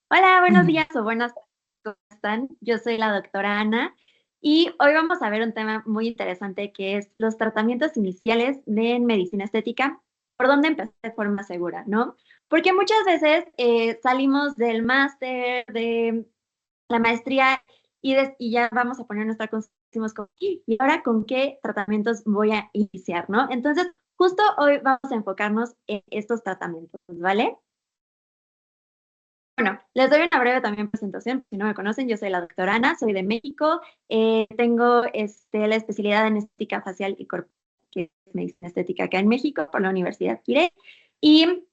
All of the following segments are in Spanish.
Hola, buenos Mm. días o buenas tardes, ¿cómo están? Yo soy la doctora Ana y hoy vamos a ver un tema muy interesante que es los tratamientos iniciales de medicina estética, por dónde empezar de forma segura, ¿no? Porque muchas veces salimos del máster, de la maestría y ya vamos a poner nuestra conciencia, decimos como, ¿y ahora con qué tratamientos voy a iniciar, no? Entonces, justo hoy vamos a enfocarnos en estos tratamientos, ¿vale? Bueno, les doy una breve también presentación, si no me conocen, yo soy la doctora Ana, soy de México, tengo la especialidad en estética facial y corporal, que es medicina estética acá en México por la Universidad Kire, y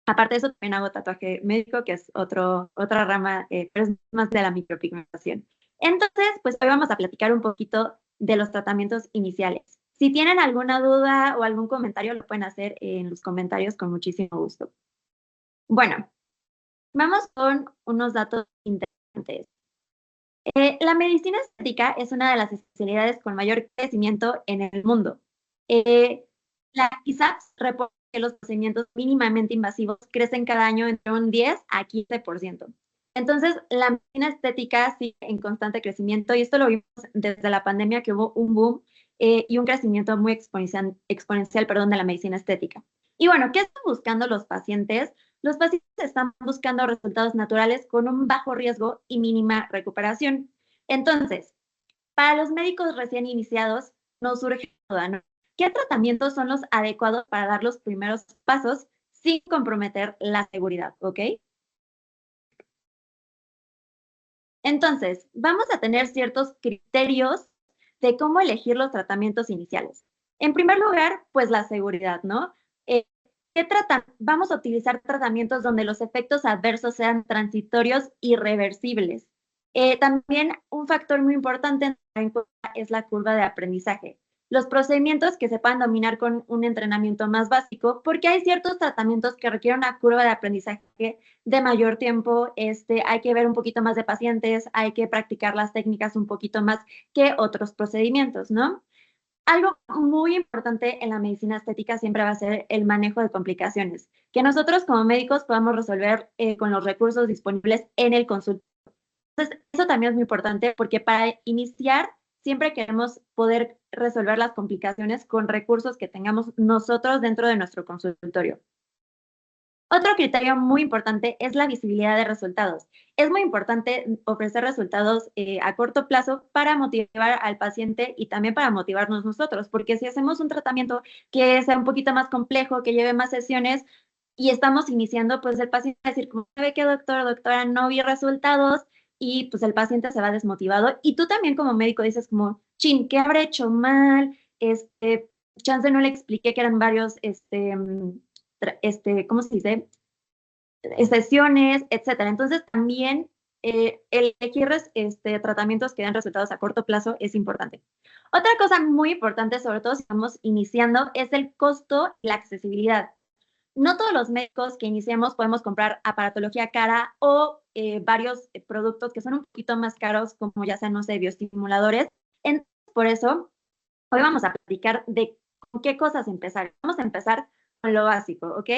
aparte de eso también hago tatuaje médico, que es otra rama, pero es más de la micropigmentación. Entonces, pues hoy vamos a platicar un poquito de los tratamientos iniciales. Si tienen alguna duda o algún comentario, lo pueden hacer en los comentarios con muchísimo gusto. Bueno, vamos con unos datos interesantes. La medicina estética es una de las especialidades con mayor crecimiento en el mundo. La ISAPS reporta que los procedimientos mínimamente invasivos crecen cada año entre un 10 a 15%. Entonces, la medicina estética sigue en constante crecimiento y esto lo vimos desde la pandemia que hubo un boom y un crecimiento muy exponencial, perdón, de la medicina estética. Y bueno, ¿qué están buscando los pacientes? Los pacientes están buscando resultados naturales con un bajo riesgo y mínima recuperación. Entonces, para los médicos recién iniciados, nos surge la duda, ¿no? ¿Qué tratamientos son los adecuados para dar los primeros pasos sin comprometer la seguridad? ¿Ok? Entonces, vamos a tener ciertos criterios de cómo elegir los tratamientos iniciales. En primer lugar, pues la seguridad, ¿no? Eh, Vamos a utilizar tratamientos donde los efectos adversos sean transitorios y reversibles. También un factor muy importante en cuenta es la curva de aprendizaje. Los procedimientos que se puedan dominar con un entrenamiento más básico, porque hay ciertos tratamientos que requieren una curva de aprendizaje de mayor tiempo, hay que ver un poquito más de pacientes, hay que practicar las técnicas un poquito más que otros procedimientos, ¿no? Algo muy importante en la medicina estética siempre va a ser el manejo de complicaciones, que nosotros como médicos podamos resolver con los recursos disponibles en el consultorio. Entonces, eso también es muy importante porque para iniciar siempre queremos poder resolver las complicaciones con recursos que tengamos nosotros dentro de nuestro consultorio. Otro criterio muy importante es la visibilidad de resultados. Es muy importante ofrecer resultados a corto plazo para motivar al paciente y también para motivarnos nosotros, porque si hacemos un tratamiento que sea un poquito más complejo, que lleve más sesiones y estamos iniciando, pues el paciente va a decir, como, ¿sabe qué, doctor, doctora? No vi resultados y pues el paciente se va desmotivado. Y tú también como médico dices como, chin, ¿qué habré hecho mal? Chance no le expliqué que eran varios, ¿cómo se dice? Sesiones, etcétera. Entonces, también el elegir tratamientos que den resultados a corto plazo es importante. Otra cosa muy importante, sobre todo si estamos iniciando, es el costo y la accesibilidad. No todos los médicos que iniciamos podemos comprar aparatología cara o varios productos que son un poquito más caros, como ya sean, no sé, bioestimuladores. Entonces, por eso, hoy vamos a platicar de con qué cosas empezar. Vamos a empezar con lo básico, ¿ok?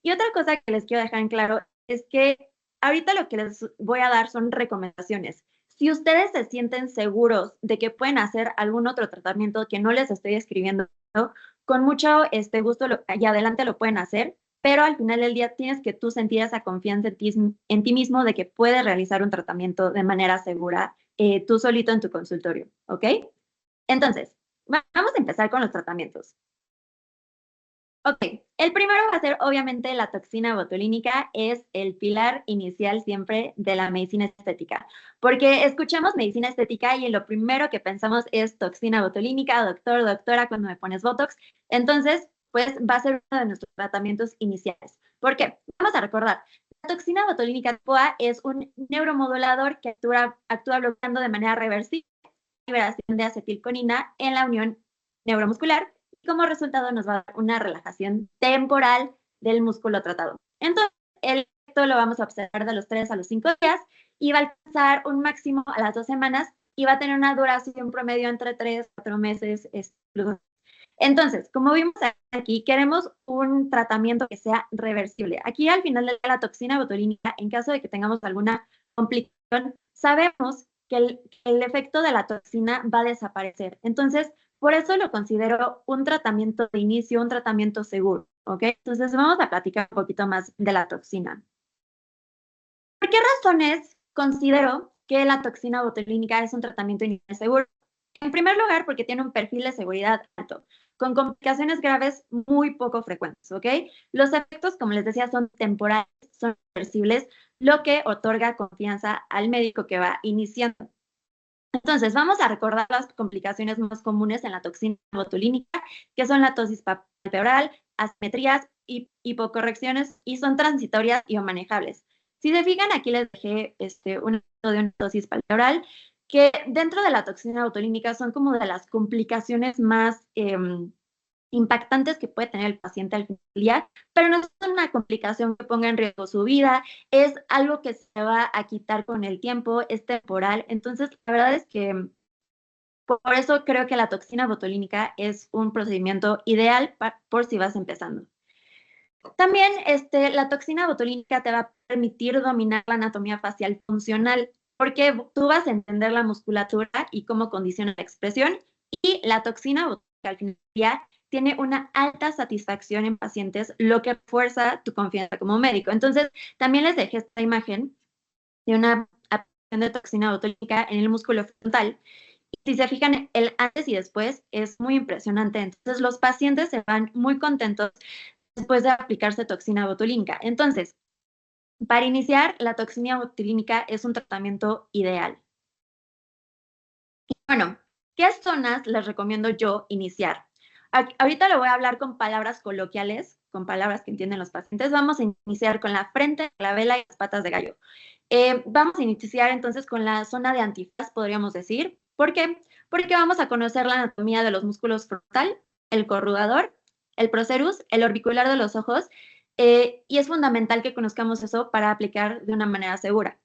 Y otra cosa que les quiero dejar en claro es que ahorita lo que les voy a dar son recomendaciones. Si ustedes se sienten seguros de que pueden hacer algún otro tratamiento que no les estoy escribiendo, ¿no? Con mucho gusto y adelante lo pueden hacer, pero al final del día tienes que tú sentir esa confianza en ti mismo de que puedes realizar un tratamiento de manera segura tú solito en tu consultorio, ¿ok? Entonces, vamos a empezar con los tratamientos. Ok, el primero va a ser obviamente la toxina botulínica, es el pilar inicial siempre de la medicina estética, porque escuchamos medicina estética y lo primero que pensamos es toxina botulínica, doctor, doctora, cuando me pones Botox, entonces, pues va a ser uno de nuestros tratamientos iniciales. ¿Por qué? Vamos a recordar, la toxina botulínica tipo A es un neuromodulador que actúa bloqueando de manera reversible liberación de acetilcolina en la unión neuromuscular y como resultado nos va a dar una relajación temporal del músculo tratado. Entonces, el efecto lo vamos a observar de los 3 a los 5 días y va a alcanzar un máximo a las 2 semanas y va a tener una duración promedio entre 3 a 4 meses. Entonces, como vimos aquí, queremos un tratamiento que sea reversible. Aquí al final de la toxina botulínica, en caso de que tengamos alguna complicación, sabemos que el efecto de la toxina va a desaparecer. Entonces, por eso lo considero un tratamiento de inicio, un tratamiento seguro, ¿ok? Entonces, vamos a platicar un poquito más de la toxina. ¿Por qué razones considero que la toxina botulínica es un tratamiento inicial seguro? En primer lugar, porque tiene un perfil de seguridad alto, con complicaciones graves muy poco frecuentes, ¿ok? Los efectos, como les decía, son temporales, son reversibles, lo que otorga confianza al médico que va iniciando. Entonces, vamos a recordar las complicaciones más comunes en la toxina botulínica, que son la tosis palpebral, asimetrías, hipocorrecciones, y son transitorias y o manejables. Si se fijan, aquí les dejé un ejemplo de una tosis palpebral, que dentro de la toxina botulínica son como de las complicaciones más impactantes que puede tener el paciente al final del día, pero no es una complicación que ponga en riesgo su vida, es algo que se va a quitar con el tiempo, es temporal. Entonces, la verdad es que por eso creo que la toxina botulínica es un procedimiento ideal por si vas empezando. También la toxina botulínica te va a permitir dominar la anatomía facial funcional, porque tú vas a entender la musculatura y cómo condiciona la expresión, y la toxina botulínica al final del día tiene una alta satisfacción en pacientes, lo que fuerza tu confianza como médico. Entonces, también les dejé esta imagen de una aplicación de toxina botulínica en el músculo frontal. Y si se fijan, el antes y después es muy impresionante. Entonces, los pacientes se van muy contentos después de aplicarse toxina botulínica. Entonces, para iniciar, la toxina botulínica es un tratamiento ideal. Bueno, ¿qué zonas les recomiendo yo iniciar? Ahorita lo voy a hablar con palabras coloquiales, con palabras que entienden los pacientes. Vamos a iniciar con la frente, la vela y las patas de gallo. Vamos a iniciar entonces con la zona de antifaz, podríamos decir. ¿Por qué? Porque vamos a conocer la anatomía de los músculos frontal, el corrugador, el procerus, el orbicular de los ojos, y es fundamental que conozcamos eso para aplicar de una manera segura.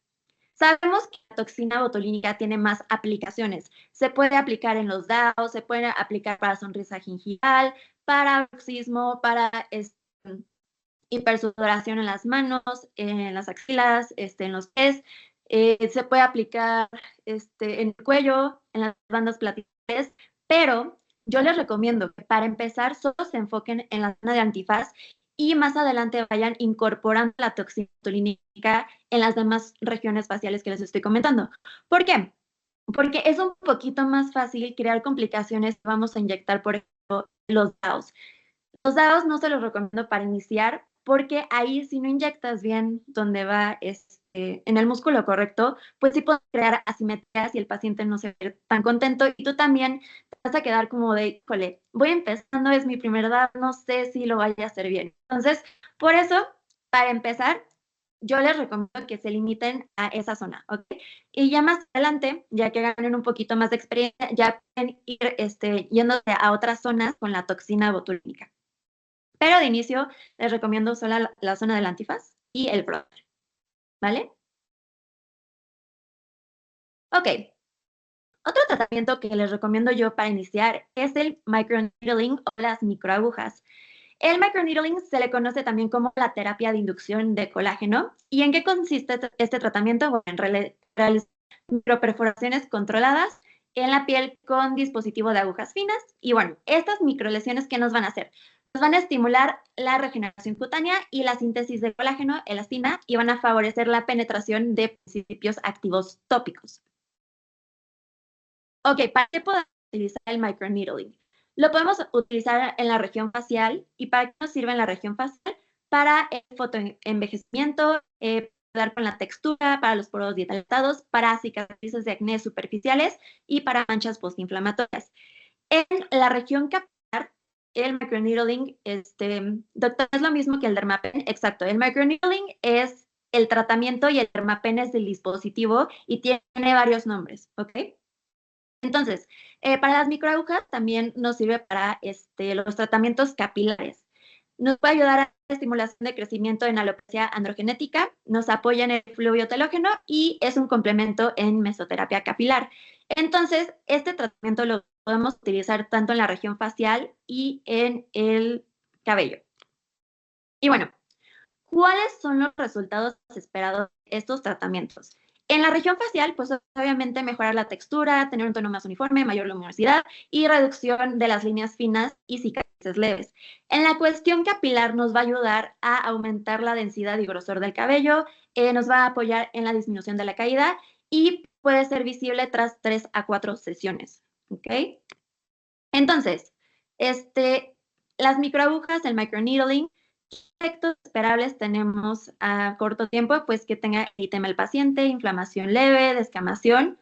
Sabemos que la toxina botulínica tiene más aplicaciones. Se puede aplicar en los DAOs, se puede aplicar para sonrisa gingival, para bruxismo, para hipersudoración en las manos, en las axilas, en los pies. Se puede aplicar en el cuello, en las bandas platicales, pero yo les recomiendo que para empezar solo se enfoquen en la zona de antifaz y más adelante vayan incorporando la toxina botulínica en las demás regiones faciales que les estoy comentando. ¿Por qué? Porque es un poquito más fácil crear complicaciones. Vamos a inyectar, por ejemplo, los DAOs. Los dados no se los recomiendo para iniciar porque ahí si no inyectas bien donde va en el músculo correcto, pues sí puede crear asimetrías y el paciente no se va a ver tan contento y tú también te vas a quedar como de, híjole, voy empezando, es mi primer dado, no sé si lo vaya a hacer bien. Entonces, por eso, para empezar, yo les recomiendo que se limiten a esa zona, ¿ok? Y ya más adelante, ya que ganen un poquito más de experiencia, ya pueden ir yéndose a otras zonas con la toxina botulínica. Pero de inicio les recomiendo solo la zona del antifaz y el frontal, ¿vale? Ok. Otro tratamiento que les recomiendo yo para iniciar es el microneedling o las microagujas. El microneedling se le conoce también como la terapia de inducción de colágeno. ¿Y en qué consiste este tratamiento? Bueno, en realizar microperforaciones controladas en la piel con dispositivo de agujas finas. Y bueno, estas microlesiones, ¿qué nos van a hacer? Nos van a estimular la regeneración cutánea y la síntesis de colágeno, elastina, y van a favorecer la penetración de principios activos tópicos. Ok, ¿para qué podemos utilizar el microneedling? Lo podemos utilizar en la región facial. ¿Y para qué nos sirve en la región facial? Para el fotoenvejecimiento, dar con la textura, para los poros dilatados, para cicatrices de acné superficiales y para manchas postinflamatorias. En la región capilar, el microneedling, doctor, es lo mismo que el Dermapen. Exacto, el microneedling es el tratamiento y el Dermapen es el dispositivo y tiene varios nombres, ¿ok? Entonces, para las microagujas también nos sirve para los tratamientos capilares. Nos puede ayudar a la estimulación de crecimiento en alopecia androgenética, nos apoya en el fluido telógeno y es un complemento en mesoterapia capilar. Entonces, este tratamiento lo podemos utilizar tanto en la región facial y en el cabello. Y bueno, ¿cuáles son los resultados esperados de estos tratamientos? En la región facial, pues obviamente mejorar la textura, tener un tono más uniforme, mayor luminosidad y reducción de las líneas finas y cicatrices leves. En la cuestión capilar nos va a ayudar a aumentar la densidad y grosor del cabello, nos va a apoyar en la disminución de la caída y puede ser visible tras 3 a 4 sesiones. ¿Ok? Entonces, las microagujas, el microneedling, efectos esperables tenemos a corto tiempo, pues que tenga eritema el paciente, inflamación leve, descamación,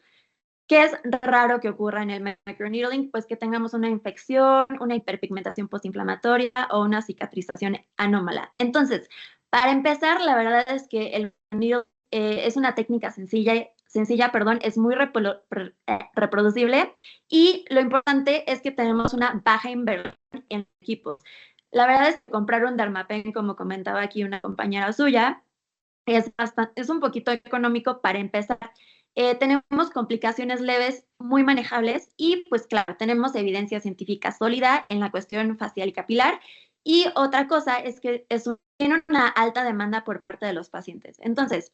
que es raro que ocurra en el microneedling, pues que tengamos una infección, una hiperpigmentación postinflamatoria o una cicatrización anómala. Entonces, para empezar, la verdad es que el microneedling es una técnica sencilla, perdón, es muy reproducible y lo importante es que tenemos una baja inversión en equipos. La verdad es que comprar un Dermapen, como comentaba aquí una compañera suya, es un poquito económico para empezar. Tenemos complicaciones leves muy manejables y pues claro, tenemos evidencia científica sólida en la cuestión facial y capilar. Y otra cosa es que tiene una alta demanda por parte de los pacientes. Entonces,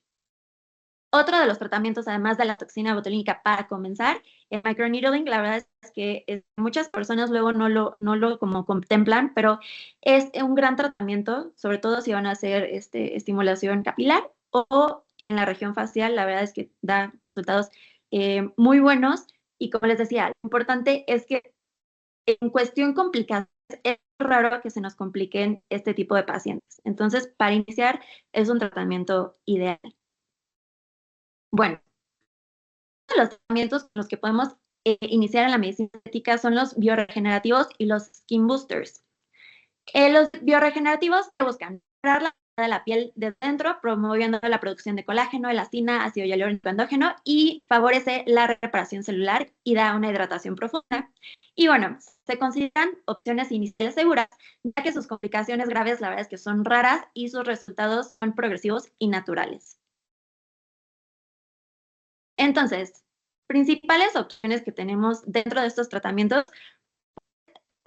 otro de los tratamientos, además de la toxina botulínica para comenzar, el microneedling, la verdad es que muchas personas luego no lo como contemplan, pero es un gran tratamiento, sobre todo si van a hacer estimulación capilar o en la región facial, la verdad es que da resultados muy buenos. Y como les decía, lo importante es que en cuestión complicada, es raro que se nos compliquen este tipo de pacientes. Entonces, para iniciar, es un tratamiento ideal. Bueno, los tratamientos con los que podemos iniciar en la medicina estética son los bioregenerativos y los skin boosters. Los bioregenerativos buscan mejorar la calidad de la piel desde dentro, promoviendo la producción de colágeno, elastina, ácido hialurónico endógeno y favorece la reparación celular y da una hidratación profunda. Y bueno, se consideran opciones iniciales seguras, ya que sus complicaciones graves, la verdad es que son raras y sus resultados son progresivos y naturales. Entonces, principales opciones que tenemos dentro de estos tratamientos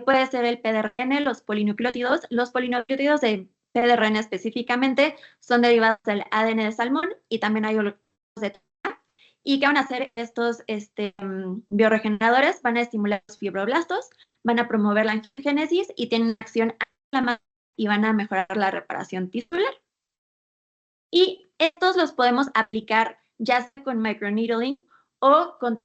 puede ser el PDRN, los polinucleótidos. Los polinucleótidos de PDRN específicamente son derivados del ADN de salmón y también hay oligonucleótidos de soja. ¿Y qué van a hacer estos bioregeneradores? Van a estimular los fibroblastos, van a promover la angiogénesis y tienen acción antiinflamatoria y van a mejorar la reparación tisular. Y estos los podemos aplicar ya sea con microneedling o con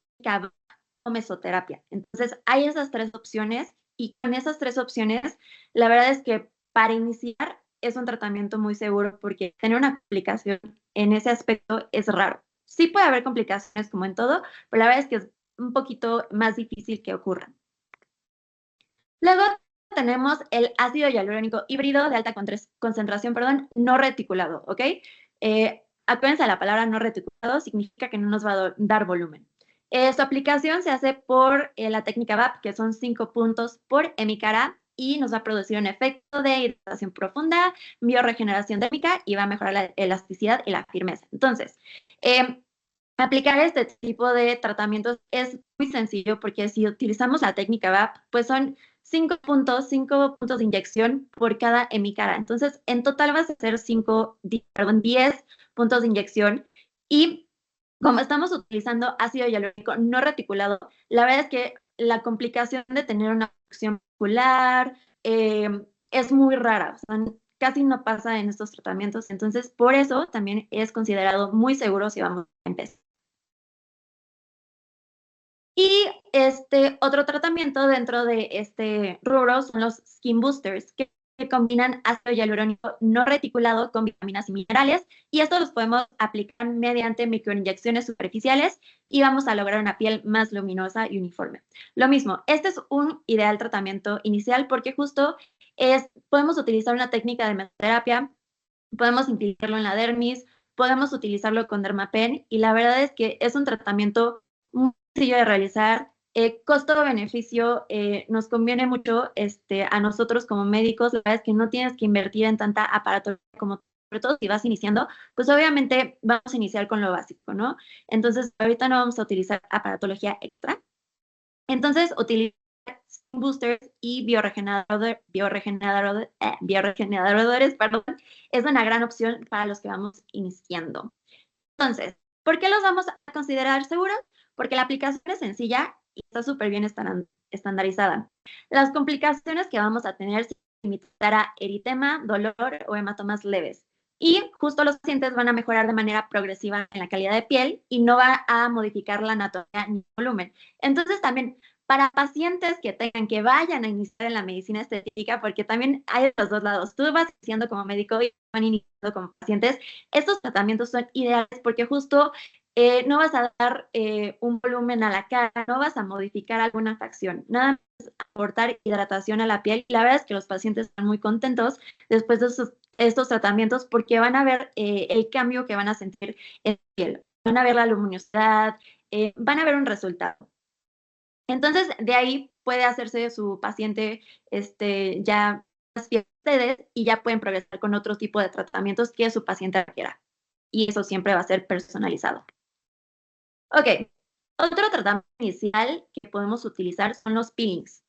o mesoterapia. Entonces, hay esas tres opciones y con esas tres opciones, la verdad es que para iniciar es un tratamiento muy seguro porque tener una complicación en ese aspecto es raro. Sí puede haber complicaciones como en todo, pero la verdad es que es un poquito más difícil que ocurran. Luego tenemos el ácido hialurónico híbrido de alta concentración, perdón, no reticulado, ¿ok? Acuérdense de la palabra no reticulado, significa que no nos va a dar volumen. Su aplicación se hace por la técnica VAP, que son 5 puntos por hemicara, y nos va a producir un efecto de hidratación profunda, bioregeneración térmica y va a mejorar la elasticidad y la firmeza. Entonces, aplicar este tipo de tratamientos es muy sencillo porque si utilizamos la técnica VAP, pues son 5 puntos de inyección por cada hemicara. Entonces, en total vas a hacer 10 puntos de inyección y como estamos utilizando ácido hialurónico no reticulado, la verdad es que la complicación de tener una afección muscular es muy rara, o sea, casi no pasa en estos tratamientos, entonces por eso también es considerado muy seguro si vamos a empezar. Y otro tratamiento dentro de este rubro son los skin boosters, que combinan ácido hialurónico no reticulado con vitaminas y minerales, y estos los podemos aplicar mediante microinyecciones superficiales y vamos a lograr una piel más luminosa y uniforme. Lo mismo, este es un ideal tratamiento inicial porque justo podemos utilizar una técnica de mesoterapia, podemos utilizarlo en la dermis, podemos utilizarlo con Dermapen y la verdad es que es un tratamiento muy sencillo de realizar. Costo-beneficio nos conviene mucho a nosotros como médicos. La verdad es que no tienes que invertir en tanta aparatología como sobre todo si vas iniciando, pues obviamente vamos a iniciar con lo básico, ¿no? Entonces, ahorita no vamos a utilizar aparatología extra. Entonces, utilizar boosters y bioregeneradores, perdón, es una gran opción para los que vamos iniciando. Entonces, ¿por qué los vamos a considerar seguros? Porque la aplicación es sencilla y está súper bien estandarizada. Las complicaciones que vamos a tener se limitar a eritema, dolor o hematomas leves. Y justo los pacientes van a mejorar de manera progresiva en la calidad de piel y no va a modificar la anatomía ni el volumen. Entonces también para pacientes que vayan a iniciar en la medicina estética, porque también hay de los dos lados. Tú vas iniciando como médico y van iniciando como pacientes. Estos tratamientos son ideales porque justo no vas a dar un volumen a la cara, no vas a modificar alguna facción, nada más aportar hidratación a la piel. Y la verdad es que los pacientes están muy contentos después de estos tratamientos porque van a ver el cambio que van a sentir en la piel, van a ver la luminosidad, van a ver un resultado. Entonces, de ahí puede hacerse su paciente ya más fiel a ustedes y ya pueden progresar con otro tipo de tratamientos que su paciente requiera. Y eso siempre va a ser personalizado. Ok, otro tratamiento inicial que podemos utilizar son los peelings.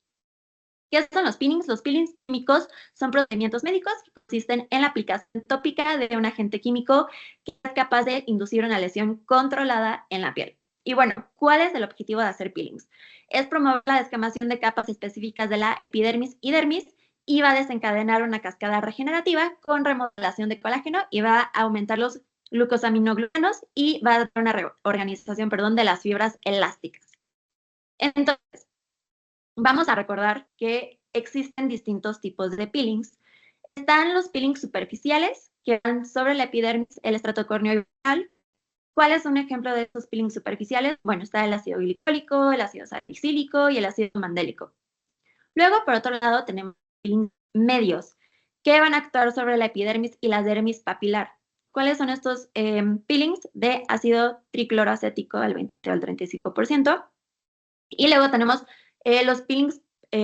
¿Qué son los peelings? Los peelings químicos son procedimientos médicos que consisten en la aplicación tópica de un agente químico que es capaz de inducir una lesión controlada en la piel. Y bueno, ¿cuál es el objetivo de hacer peelings? Es promover la descamación de capas específicas de la epidermis y dermis y va a desencadenar una cascada regenerativa con remodelación de colágeno y va a aumentar los glucosaminoglucanos y va a dar una reorganización, de las fibras elásticas. Entonces, vamos a recordar que existen distintos tipos de peelings. Están los peelings superficiales, que van sobre la epidermis, el estrato córneo y bucal. ¿Cuál es un ejemplo de estos peelings superficiales? Bueno, está el ácido glicólico, el ácido salicílico y el ácido mandélico. Luego, por otro lado, tenemos peelings medios, que van a actuar sobre la epidermis y la dermis papilar. ¿Cuáles son estos peelings? De ácido tricloroacético al 20 al 35%. Y luego tenemos los peelings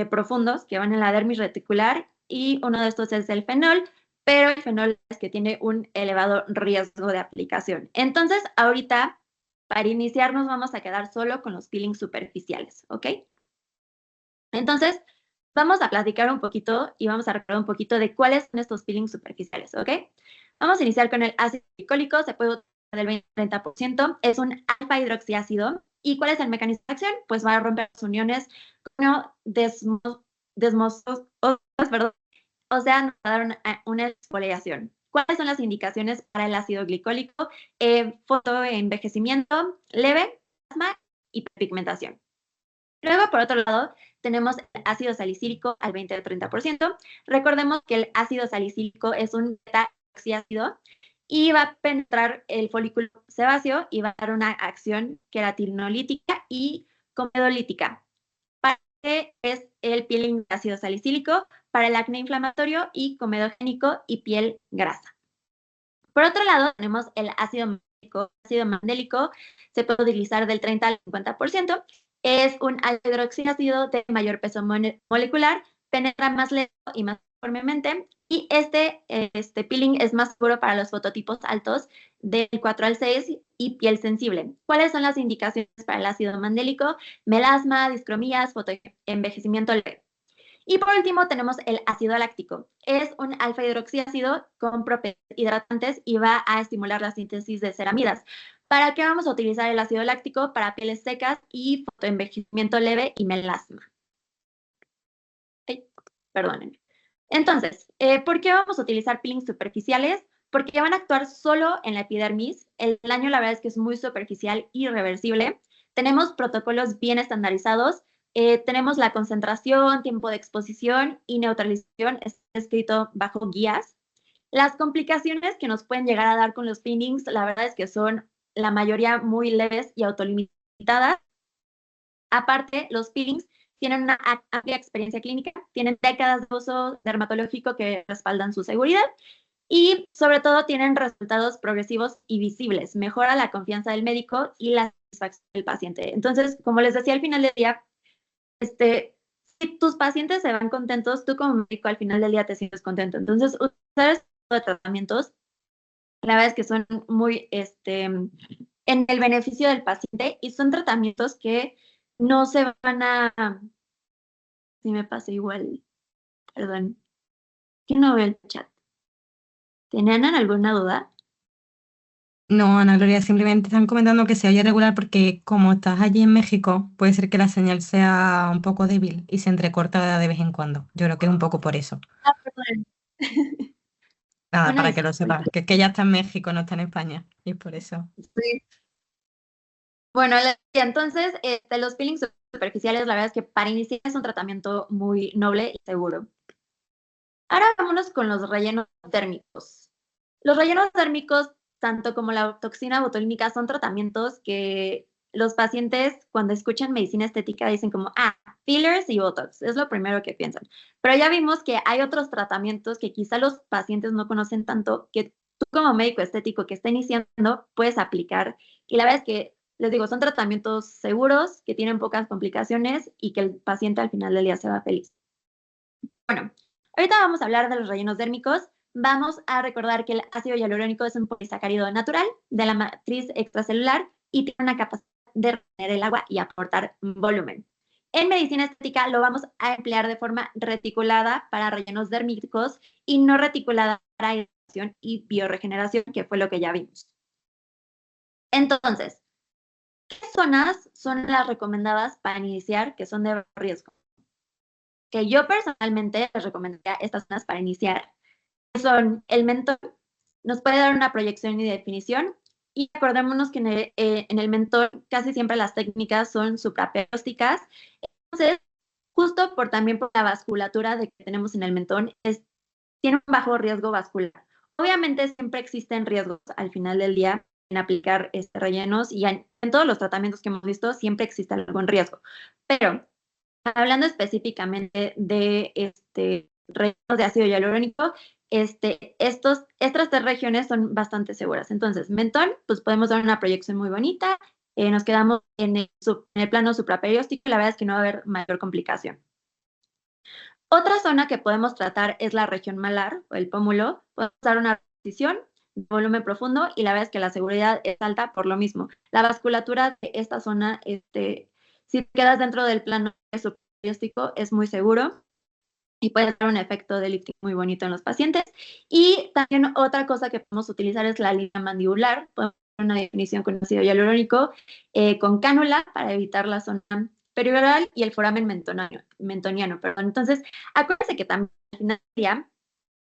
profundos que van en la dermis reticular y uno de estos es el fenol, pero el fenol es que tiene un elevado riesgo de aplicación. Entonces, ahorita, para iniciar, nos vamos a quedar solo con los peelings superficiales, ¿ok? Entonces, vamos a platicar un poquito y vamos a recordar un poquito de cuáles son estos peelings superficiales, ¿ok? Vamos a iniciar con el ácido glicólico, se puede utilizar del 20-30%, es un alfa hidroxiácido. ¿Y cuál es el mecanismo de acción? Pues va a romper las uniones perdón, o sea, nos va a dar una exfoliación. ¿Cuáles son las indicaciones para el ácido glicólico? Fotoenvejecimiento leve, asma y pigmentación. Luego, por otro lado, tenemos el ácido salicílico al 20-30%. Recordemos que el ácido salicílico es un beta-oxiácido y va a penetrar el folículo sebáceo y va a dar una acción queratinolítica y comedolítica. Para que es el peeling de ácido salicílico, para el acné inflamatorio y comedogénico y piel grasa. Por otro lado, tenemos el ácido mandélico, se puede utilizar del 30 al 50%. Es un hidroxiácido de mayor peso molecular, penetra más lento y más uniformemente. Y este peeling es más seguro para los fototipos altos del 4 al 6 y piel sensible. ¿Cuáles son las indicaciones para el ácido mandélico? Melasma, discromías, fotoenvejecimiento leve. Y por último tenemos el ácido láctico. Es un alfa hidroxiácido con propiedades hidratantes y va a estimular la síntesis de ceramidas. ¿Para qué vamos a utilizar el ácido láctico? Para pieles secas y fotoenvejecimiento leve y melasma. Ay, perdonen. Entonces, ¿por qué vamos a utilizar peelings superficiales? Porque van a actuar solo en la epidermis. El daño, la verdad, es que es muy superficial y reversible. Tenemos protocolos bien estandarizados. Tenemos la concentración, tiempo de exposición y neutralización, está escrito bajo guías. Las complicaciones que nos pueden llegar a dar con los peelings, la verdad es que son la mayoría muy leves y autolimitadas. Aparte, los peelings tienen una amplia experiencia clínica, tienen décadas de uso dermatológico que respaldan su seguridad y sobre todo tienen resultados progresivos y visibles, mejora la confianza del médico y la satisfacción del paciente. Entonces, como les decía al final del día, si tus pacientes se van contentos, tú como médico al final del día te sientes contento. Entonces, usar este tipo de tratamientos, la verdad es que son muy en el beneficio del paciente y son tratamientos que no se van a... Si me pasa igual, perdón, que no veo el chat. ¿Tenían alguna duda? No, Ana Gloria, simplemente están comentando que se oye regular porque como estás allí en México, puede ser que la señal sea un poco débil y se entrecorta de vez en cuando. Yo creo que es un poco por eso. Ah, perdón. Nada, Una para que lo sepas, disculpa. que es que ya está en México, no está en España. Y es por eso. Sí. Bueno, entonces, los peelings superficiales, la verdad es que para iniciar es un tratamiento muy noble y seguro. Ahora vámonos con los rellenos térmicos. Los rellenos térmicos, tanto como la toxina botulínica, son tratamientos que los pacientes cuando escuchan medicina estética dicen como, fillers y Botox, es lo primero que piensan. Pero ya vimos que hay otros tratamientos que quizá los pacientes no conocen tanto, que tú como médico estético que está iniciando puedes aplicar. Y la verdad es que, les digo, son tratamientos seguros, que tienen pocas complicaciones y que el paciente al final del día se va feliz. Bueno, ahorita vamos a hablar de los rellenos dérmicos. Vamos a recordar que el ácido hialurónico es un polisacárido natural de la matriz extracelular y tiene una capacidad de retener el agua y aportar volumen. En medicina estética lo vamos a emplear de forma reticulada para rellenos dérmicos y no reticulada para hidratación y bioregeneración, que fue lo que ya vimos. Entonces, ¿qué zonas son las recomendadas para iniciar que son de riesgo? Que yo personalmente les recomendaría estas zonas para iniciar, que son el mentón, nos puede dar una proyección y definición, y acordémonos que en el mentón casi siempre las técnicas son supraperiósticas, entonces justo también por la vasculatura de que tenemos en el mentón, tiene un bajo riesgo vascular. Obviamente siempre existen riesgos al final del día en aplicar rellenos y en todos los tratamientos que hemos visto siempre existe algún riesgo, pero hablando específicamente de rellenos de ácido hialurónico, estas tres regiones son bastante seguras. Entonces, mentón, pues podemos dar una proyección muy bonita, nos quedamos en el plano supraperióstico y la verdad es que no va a haber mayor complicación. Otra zona que podemos tratar es la región malar o el pómulo. Podemos dar una posición de volumen profundo y la verdad es que la seguridad es alta por lo mismo. La vasculatura de esta zona, si quedas dentro del plano supraperióstico, es muy seguro y puede dar un efecto de lifting muy bonito en los pacientes. Y también otra cosa que podemos utilizar es la línea mandibular. Podemos hacer una definición con ácido hialurónico con cánula para evitar la zona perioral y el foramen mentoniano. Perdón. Entonces, acuérdense que también al final del día,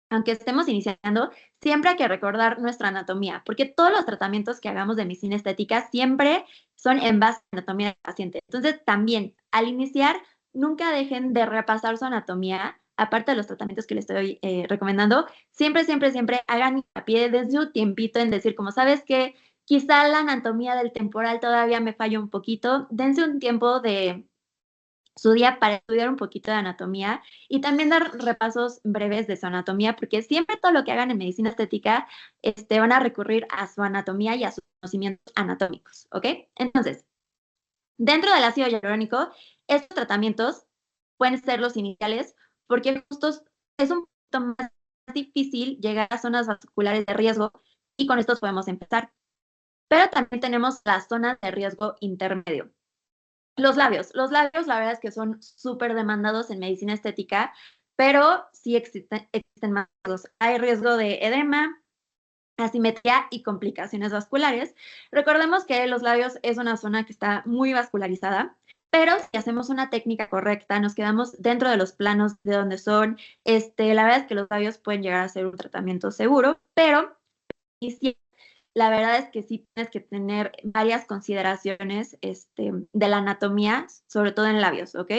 aunque estemos iniciando, siempre hay que recordar nuestra anatomía, porque todos los tratamientos que hagamos de medicina estética siempre son en base a la anatomía del paciente. Entonces, también al iniciar, nunca dejen de repasar su anatomía, aparte de los tratamientos que les estoy recomendando, siempre, siempre, siempre hagan hincapié desde un tiempito en decir, como sabes que quizá la anatomía del temporal todavía me falla un poquito, dense un tiempo de su día para estudiar un poquito de anatomía y también dar repasos breves de su anatomía, porque siempre todo lo que hagan en medicina estética van a recurrir a su anatomía y a sus conocimientos anatómicos, ¿ok? Entonces, dentro del ácido hialurónico, estos tratamientos pueden ser los iniciales porque justo es un poquito más difícil llegar a zonas vasculares de riesgo y con estos podemos empezar. Pero también tenemos las zonas de riesgo intermedio. Los labios, la verdad es que son súper demandados en medicina estética, pero sí existen más riesgos. Hay riesgo de edema, asimetría y complicaciones vasculares. Recordemos que los labios es una zona que está muy vascularizada, pero si hacemos una técnica correcta, nos quedamos dentro de los planos de donde son, la verdad es que los labios pueden llegar a ser un tratamiento seguro, pero y si la verdad es que sí tienes que tener varias consideraciones de la anatomía, sobre todo en labios, ¿ok?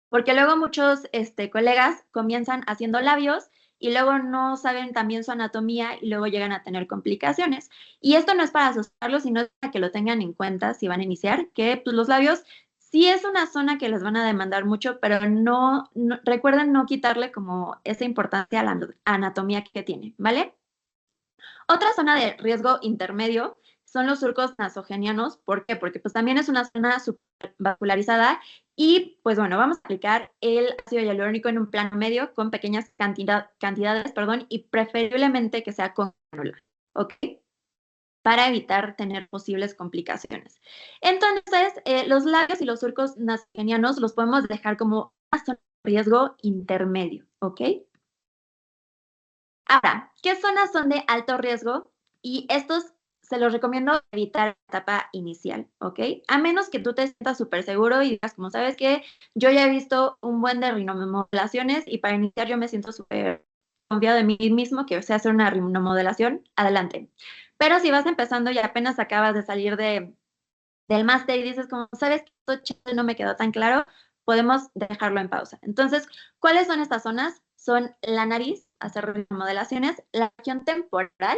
Porque luego muchos colegas comienzan haciendo labios y luego no saben también su anatomía y luego llegan a tener complicaciones. Y esto no es para asustarlos, sino para que lo tengan en cuenta si van a iniciar, que pues, los labios sí es una zona que les van a demandar mucho, pero recuerden no quitarle como esa importancia a la anatomía que tiene, ¿vale? Otra zona de riesgo intermedio son los surcos nasogenianos. ¿Por qué? Porque pues también es una zona vascularizada y pues bueno, vamos a aplicar el ácido hialurónico en un plano medio con pequeñas cantidades, perdón, y preferiblemente que sea con cánula, ¿ok? para evitar tener posibles complicaciones. Entonces, los labios y los surcos nasogenianos los podemos dejar como una zona de riesgo intermedio, ¿ok? Ahora, ¿qué zonas son de alto riesgo? Y estos se los recomiendo evitar en la etapa inicial, ¿ok? A menos que tú te sientas súper seguro y digas, como sabes que yo ya he visto un buen de rinomodelaciones y para iniciar yo me siento súper confiado de mí mismo que sé hacer una rinomodelación, adelante. Pero si vas empezando y apenas acabas de salir del máster y dices, como sabes que esto no me quedó tan claro, podemos dejarlo en pausa. Entonces, ¿cuáles son estas zonas? Son la nariz, hacer remodelaciones, la región temporal,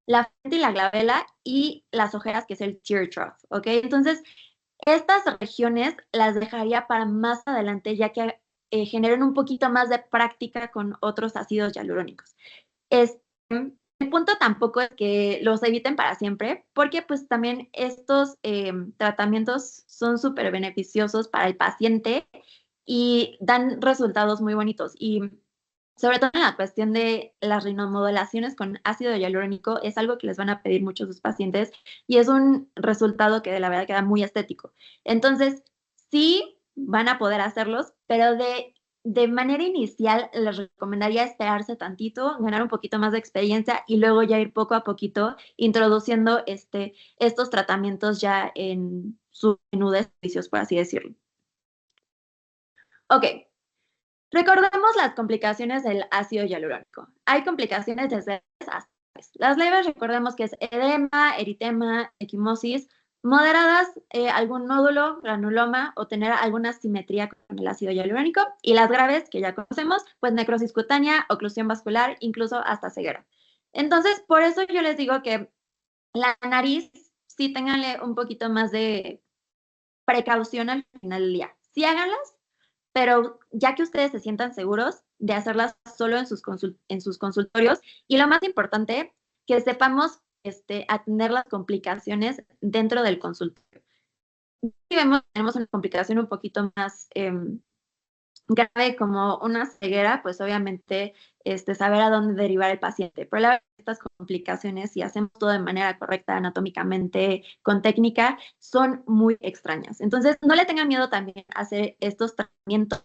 la frente y la glabela y las ojeras, que es el tear trough, ¿ok? Entonces, estas regiones las dejaría para más adelante, ya que generen un poquito más de práctica con otros ácidos hialurónicos. Este, el punto tampoco es que los eviten para siempre, porque pues también estos tratamientos son súper beneficiosos para el paciente y dan resultados muy bonitos. Y sobre todo en la cuestión de las rinomodelaciones con ácido hialurónico, es algo que les van a pedir muchos sus pacientes y es un resultado que de la verdad queda muy estético. Entonces, sí van a poder hacerlos, pero de manera inicial les recomendaría esperarse tantito, ganar un poquito más de experiencia y luego ya ir poco a poquito introduciendo estos tratamientos ya en su menú de servicios, por así decirlo. Ok, recordemos las complicaciones del ácido hialurónico. Hay complicaciones desde leves hasta graves. Las leves, recordemos que es edema, eritema, equimosis, moderadas, algún nódulo, granuloma o tener alguna simetría con el ácido hialurónico. Y las graves, que ya conocemos, pues necrosis cutánea, oclusión vascular, incluso hasta ceguera. Entonces, por eso yo les digo que la nariz, sí ténganle un poquito más de precaución al final del día. Sí háganlas, pero ya que ustedes se sientan seguros de hacerlas solo en sus consultorios y lo más importante, que sepamos atender las complicaciones dentro del consultorio. Si tenemos una complicación un poquito más grave como una ceguera, pues obviamente saber a dónde derivar el paciente. Pero la verdad, estas complicaciones, si hacemos todo de manera correcta, anatómicamente, con técnica, son muy extrañas. Entonces, no le tengan miedo también a hacer estos tratamientos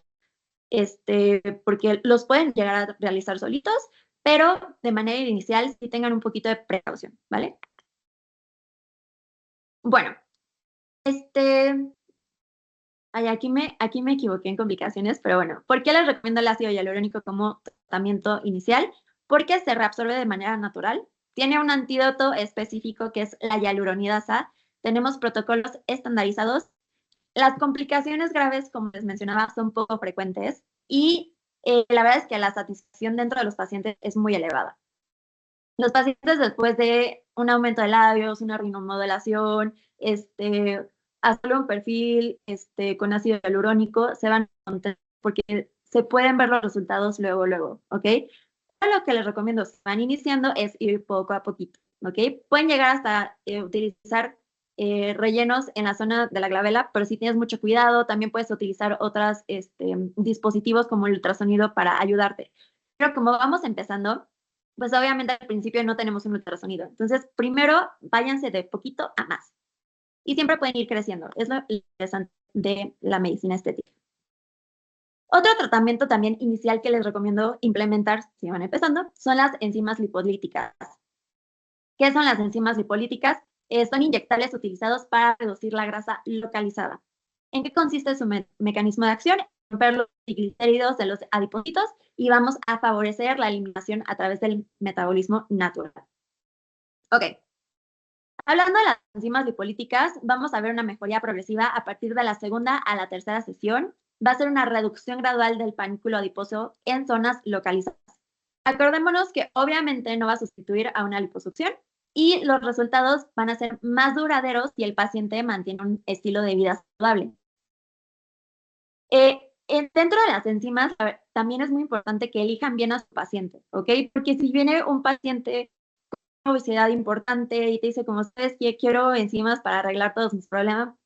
porque los pueden llegar a realizar solitos, pero de manera inicial sí tengan un poquito de precaución, ¿vale? Bueno, ay, aquí me equivoqué en complicaciones, pero bueno, ¿por qué les recomiendo el ácido hialurónico como tratamiento inicial? Porque se reabsorbe de manera natural, tiene un antídoto específico que es la hialuronidasa, tenemos protocolos estandarizados. Las complicaciones graves, como les mencionaba, son poco frecuentes y la verdad es que la satisfacción dentro de los pacientes es muy elevada. Los pacientes después de un aumento de labios, una rinomodelación, hacerle un perfil con ácido hialurónico, se van contentos porque se pueden ver los resultados luego, luego, ¿ok? Lo que les recomiendo si van iniciando es ir poco a poquito, ¿ok? Pueden llegar hasta utilizar rellenos en la zona de la glabela, pero si tienes mucho cuidado, también puedes utilizar otros dispositivos como el ultrasonido para ayudarte. Pero como vamos empezando, pues obviamente al principio no tenemos un ultrasonido. Entonces, primero váyanse de poquito a más. Y siempre pueden ir creciendo. Es lo interesante de la medicina estética. Otro tratamiento también inicial que les recomiendo implementar si van empezando son las enzimas lipolíticas. ¿Qué son las enzimas lipolíticas? Son inyectables utilizados para reducir la grasa localizada. ¿En qué consiste su mecanismo de acción? Romper los triglicéridos de los adipocitos y vamos a favorecer la eliminación a través del metabolismo natural. Ok. Hablando de las enzimas lipolíticas, vamos a ver una mejoría progresiva a partir de la segunda a la tercera sesión. Va a ser una reducción gradual del panículo adiposo en zonas localizadas. Acordémonos que obviamente no va a sustituir a una liposucción y los resultados van a ser más duraderos si el paciente mantiene un estilo de vida saludable. Dentro de las enzimas, también es muy importante que elijan bien a su paciente, ¿ok? Porque si viene un paciente con obesidad importante y te dice, como sabes que quiero enzimas para arreglar todos mis problemas,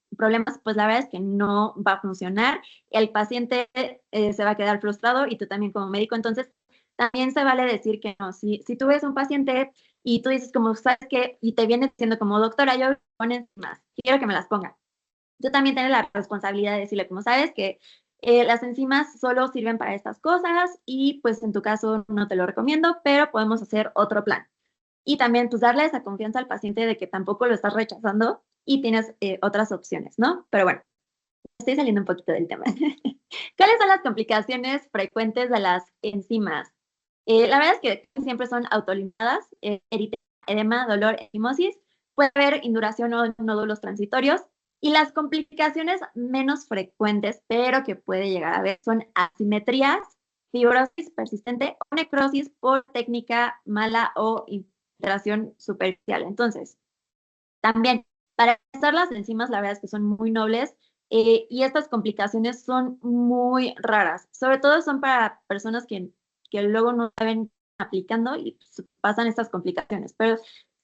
pues la verdad es que no va a funcionar. El paciente se va a quedar frustrado y tú también como médico. Entonces, también se vale decir que no. Si tú ves un paciente y tú dices como, ¿sabes qué? Y te viene diciendo como, doctora, yo ponen más, quiero que me las ponga. Tú también tienes la responsabilidad de decirle, como sabes, que las enzimas solo sirven para estas cosas y pues en tu caso no te lo recomiendo, pero podemos hacer otro plan. Y también pues darle esa confianza al paciente de que tampoco lo estás rechazando y tienes otras opciones, ¿no? Pero bueno, estoy saliendo un poquito del tema. ¿Cuáles son las complicaciones frecuentes de las enzimas? La verdad es que siempre son autolimitadas, eritema, edema, dolor, equimosis. Puede haber induración o nódulos transitorios. Y las complicaciones menos frecuentes, pero que puede llegar a haber, son asimetrías, fibrosis persistente o necrosis por técnica mala o infiltración superficial. Entonces, también, para empezar, las enzimas, la verdad es que son muy nobles y estas complicaciones son muy raras. Sobre todo son para personas que luego no saben aplicando y pues, pasan estas complicaciones. Pero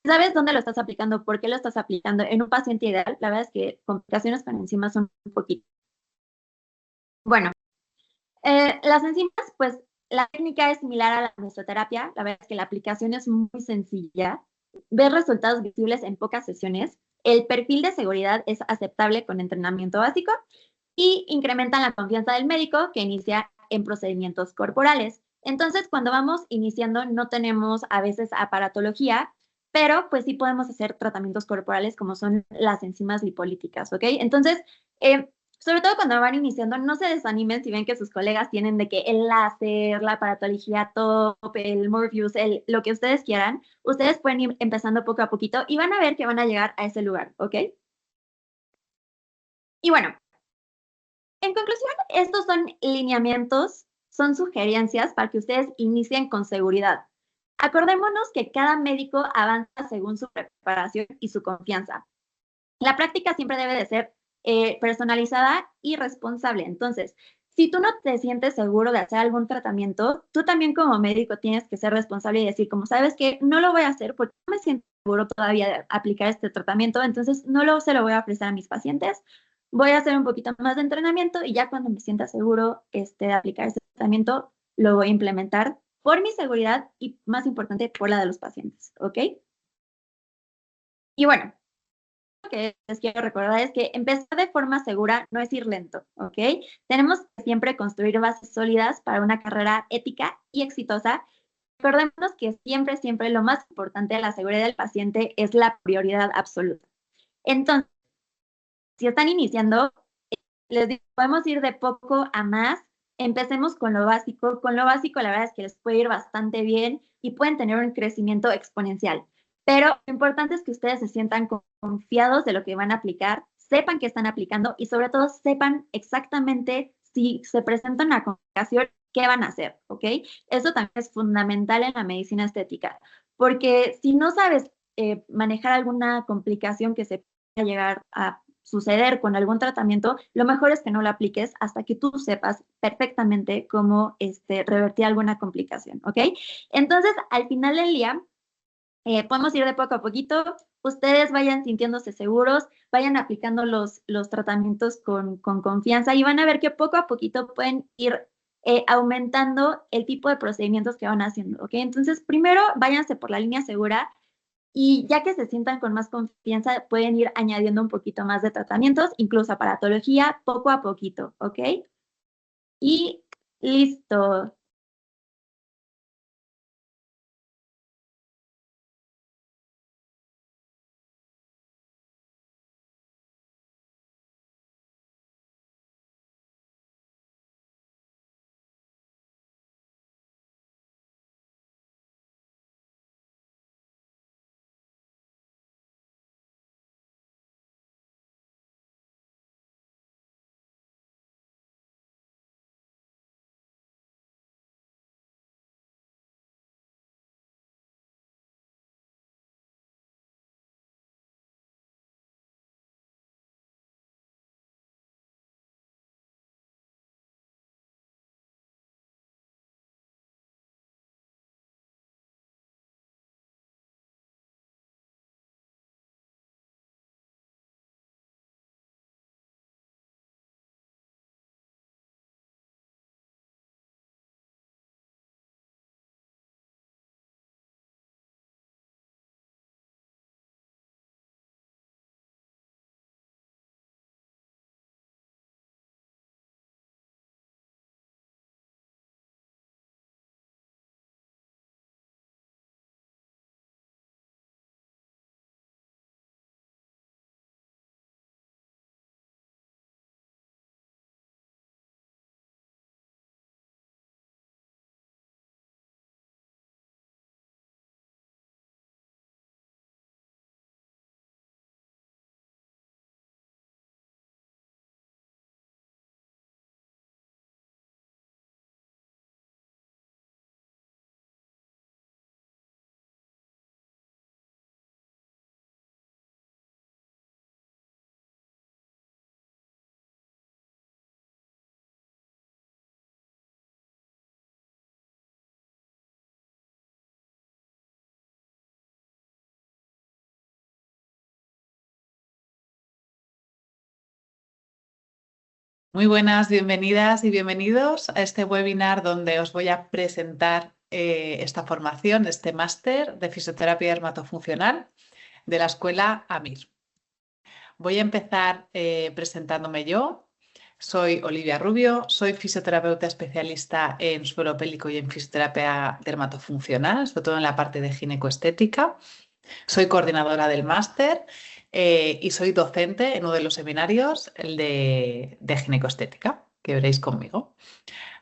si sabes dónde lo estás aplicando, por qué lo estás aplicando en un paciente ideal, la verdad es que complicaciones con enzimas son un poquito. Bueno, las enzimas, pues la técnica es similar a la mesoterapia. La verdad es que la aplicación es muy sencilla. Ver resultados visibles en pocas sesiones. El perfil de seguridad es aceptable con entrenamiento básico y incrementan la confianza del médico que inicia en procedimientos corporales. Entonces, cuando vamos iniciando, no tenemos a veces aparatología, pero pues sí podemos hacer tratamientos corporales como son las enzimas lipolíticas, ¿ok? Entonces, sobre todo cuando van iniciando, no se desanimen si ven que sus colegas tienen de que el láser, la aparatología top, el Morpheus, lo que ustedes quieran. Ustedes pueden ir empezando poco a poquito y van a ver que van a llegar a ese lugar, ¿ok? Y bueno, en conclusión, estos son lineamientos, son sugerencias para que ustedes inicien con seguridad. Acordémonos que cada médico avanza según su preparación y su confianza. La práctica siempre debe de ser personalizada y responsable. Entonces, si tú no te sientes seguro de hacer algún tratamiento, tú también como médico tienes que ser responsable y decir, como sabes que no lo voy a hacer porque no me siento seguro todavía de aplicar este tratamiento, entonces se lo voy a ofrecer a mis pacientes. Voy a hacer un poquito más de entrenamiento y ya cuando me sienta seguro de aplicar este tratamiento, lo voy a implementar por mi seguridad y, más importante, por la de los pacientes, ¿ok? Y bueno, que les quiero recordar es que empezar de forma segura no es ir lento, ¿ok? Tenemos que siempre construir bases sólidas para una carrera ética y exitosa. Recordemos que siempre, siempre lo más importante de la seguridad del paciente es la prioridad absoluta. Entonces, si están iniciando, les digo, podemos ir de poco a más. Empecemos con lo básico. Con lo básico, la verdad es que les puede ir bastante bien y pueden tener un crecimiento exponencial. Pero lo importante es que ustedes se sientan confiados de lo que van a aplicar, sepan que están aplicando y sobre todo sepan exactamente si se presenta una complicación, qué van a hacer, ¿ok? Eso también es fundamental en la medicina estética, porque si no sabes manejar alguna complicación que se pueda llegar a suceder con algún tratamiento, lo mejor es que no lo apliques hasta que tú sepas perfectamente cómo revertir alguna complicación, ¿ok? Entonces, al final del día, podemos ir de poco a poquito. Ustedes vayan sintiéndose seguros, vayan aplicando los tratamientos con confianza y van a ver que poco a poquito pueden ir aumentando el tipo de procedimientos que van haciendo, ¿ok? Entonces, primero váyanse por la línea segura y ya que se sientan con más confianza, pueden ir añadiendo un poquito más de tratamientos, incluso aparatología, poco a poquito, ¿ok? Y listo. Muy buenas, bienvenidas y bienvenidos a este webinar donde os voy a presentar esta formación, este máster de fisioterapia dermatofuncional de la escuela AMIR. Voy a empezar presentándome yo. Soy Olivia Rubio, soy fisioterapeuta especialista en suelo pélvico y en fisioterapia dermatofuncional, sobre todo en la parte de ginecoestética. Soy coordinadora del máster y soy docente en uno de los seminarios, el de ginecoestética, que veréis conmigo.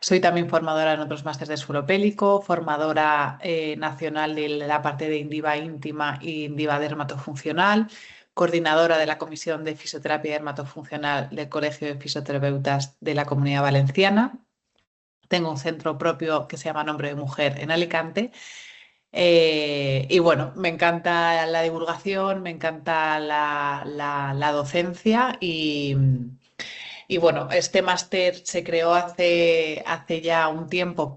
Soy también formadora en otros másteres de suelo pélvico, formadora nacional de la parte de Indiva íntima y Indiva dermatofuncional, coordinadora de la Comisión de Fisioterapia Dermatofuncional del Colegio de Fisioterapeutas de la Comunidad Valenciana. Tengo un centro propio que se llama Nombre de Mujer en Alicante. Y bueno, me encanta la divulgación, me encanta la docencia y bueno, este máster se creó hace ya un tiempo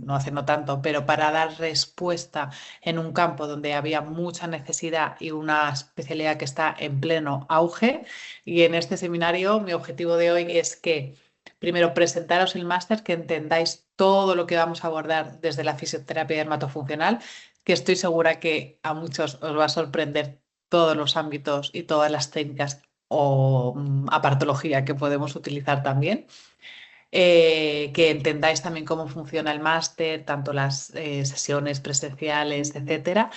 no tanto, pero para dar respuesta en un campo donde había mucha necesidad y una especialidad que está en pleno auge. Y en este seminario mi objetivo de hoy es que primero presentaros el máster, que entendáis todo lo que vamos a abordar desde la fisioterapia dermatofuncional, que estoy segura que a muchos os va a sorprender todos los ámbitos y todas las técnicas o aparatología que podemos utilizar también. Que entendáis también cómo funciona el máster, tanto las sesiones presenciales, etcétera.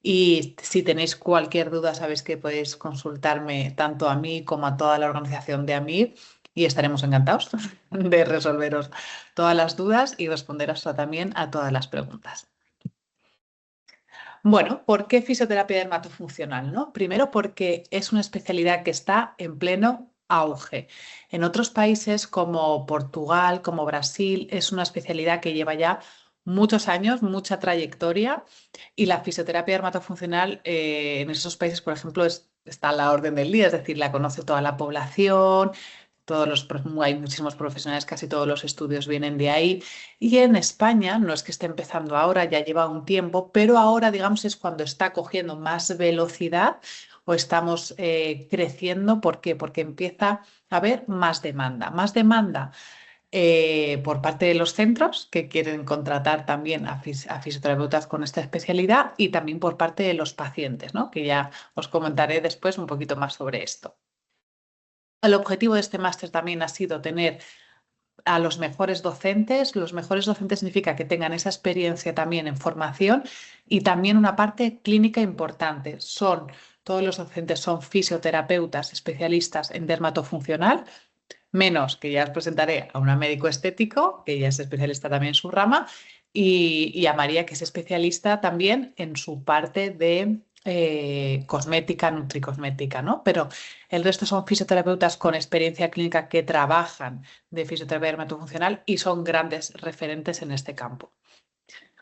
Y si tenéis cualquier duda, sabéis que podéis consultarme tanto a mí como a toda la organización de AMIR y estaremos encantados de resolveros todas las dudas y responderos también a todas las preguntas. Bueno, ¿por qué fisioterapia dermatofuncional, no? Primero porque es una especialidad que está en pleno auge. En otros países como Portugal, como Brasil, es una especialidad que lleva ya muchos años, mucha trayectoria y la fisioterapia dermatofuncional en esos países, por ejemplo, está a la orden del día, es decir, la conoce toda la población, hay muchísimos profesionales, casi todos los estudios vienen de ahí. Y en España, no es que esté empezando ahora, ya lleva un tiempo, pero ahora, digamos, es cuando está cogiendo más velocidad o estamos creciendo. ¿Por qué? Porque empieza a haber más demanda por parte de los centros que quieren contratar también a fisioterapeutas con esta especialidad y también por parte de los pacientes, ¿no? Que ya os comentaré después un poquito más sobre esto. El objetivo de este máster también ha sido tener a los mejores docentes. Los mejores docentes significa que tengan esa experiencia también en formación y también una parte clínica importante. Todos los docentes son fisioterapeutas especialistas en dermatofuncional, menos que ya os presentaré a una médico estético, que ella es especialista también en su rama, y a María, que es especialista también en su parte de cosmética, nutricosmética, ¿no? Pero el resto son fisioterapeutas con experiencia clínica que trabajan de fisioterapia dermatofuncional y son grandes referentes en este campo.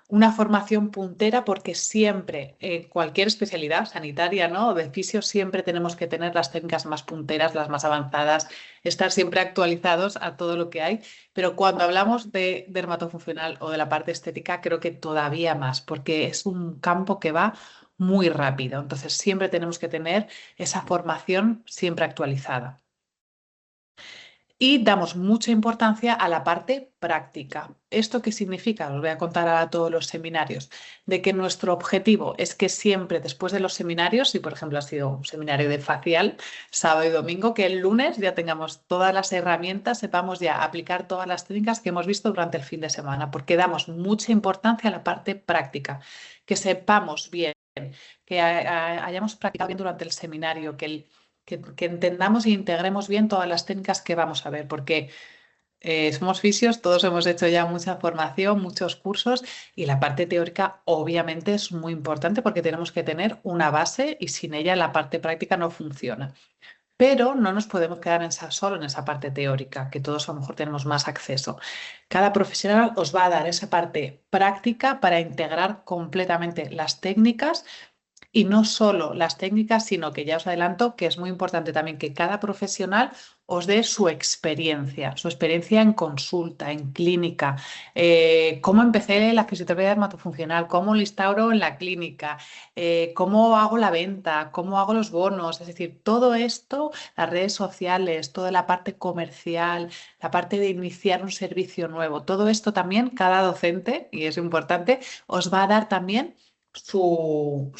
Una formación puntera porque siempre, cualquier especialidad sanitaria, ¿no? O de fisio, siempre tenemos que tener las técnicas más punteras, las más avanzadas, estar siempre actualizados a todo lo que hay. Pero cuando hablamos de dermatofuncional o de la parte estética, creo que todavía más, porque es un campo que va muy rápido. Entonces, siempre tenemos que tener esa formación siempre actualizada. Y damos mucha importancia a la parte práctica. ¿Esto qué significa? Os voy a contar a todos los seminarios, de que nuestro objetivo es que siempre después de los seminarios, si por ejemplo ha sido un seminario de facial, sábado y domingo, que el lunes ya tengamos todas las herramientas, sepamos ya aplicar todas las técnicas que hemos visto durante el fin de semana, porque damos mucha importancia a la parte práctica, que sepamos bien, que hayamos practicado bien durante el seminario, que entendamos e integremos bien todas las técnicas que vamos a ver, porque somos fisios, todos hemos hecho ya mucha formación, muchos cursos y la parte teórica obviamente es muy importante porque tenemos que tener una base y sin ella la parte práctica no funciona. Pero no nos podemos quedar solo en esa parte teórica, que todos a lo mejor tenemos más acceso. Cada profesional os va a dar esa parte práctica para integrar completamente las técnicas y no solo las técnicas, sino que ya os adelanto que es muy importante también que cada profesional os dé su experiencia en consulta, en clínica, cómo empecé la fisioterapia dermatofuncional, cómo lo instauro en la clínica, cómo hago la venta, cómo hago los bonos, es decir, todo esto, las redes sociales, toda la parte comercial, la parte de iniciar un servicio nuevo, todo esto también cada docente, y es importante, os va a dar también su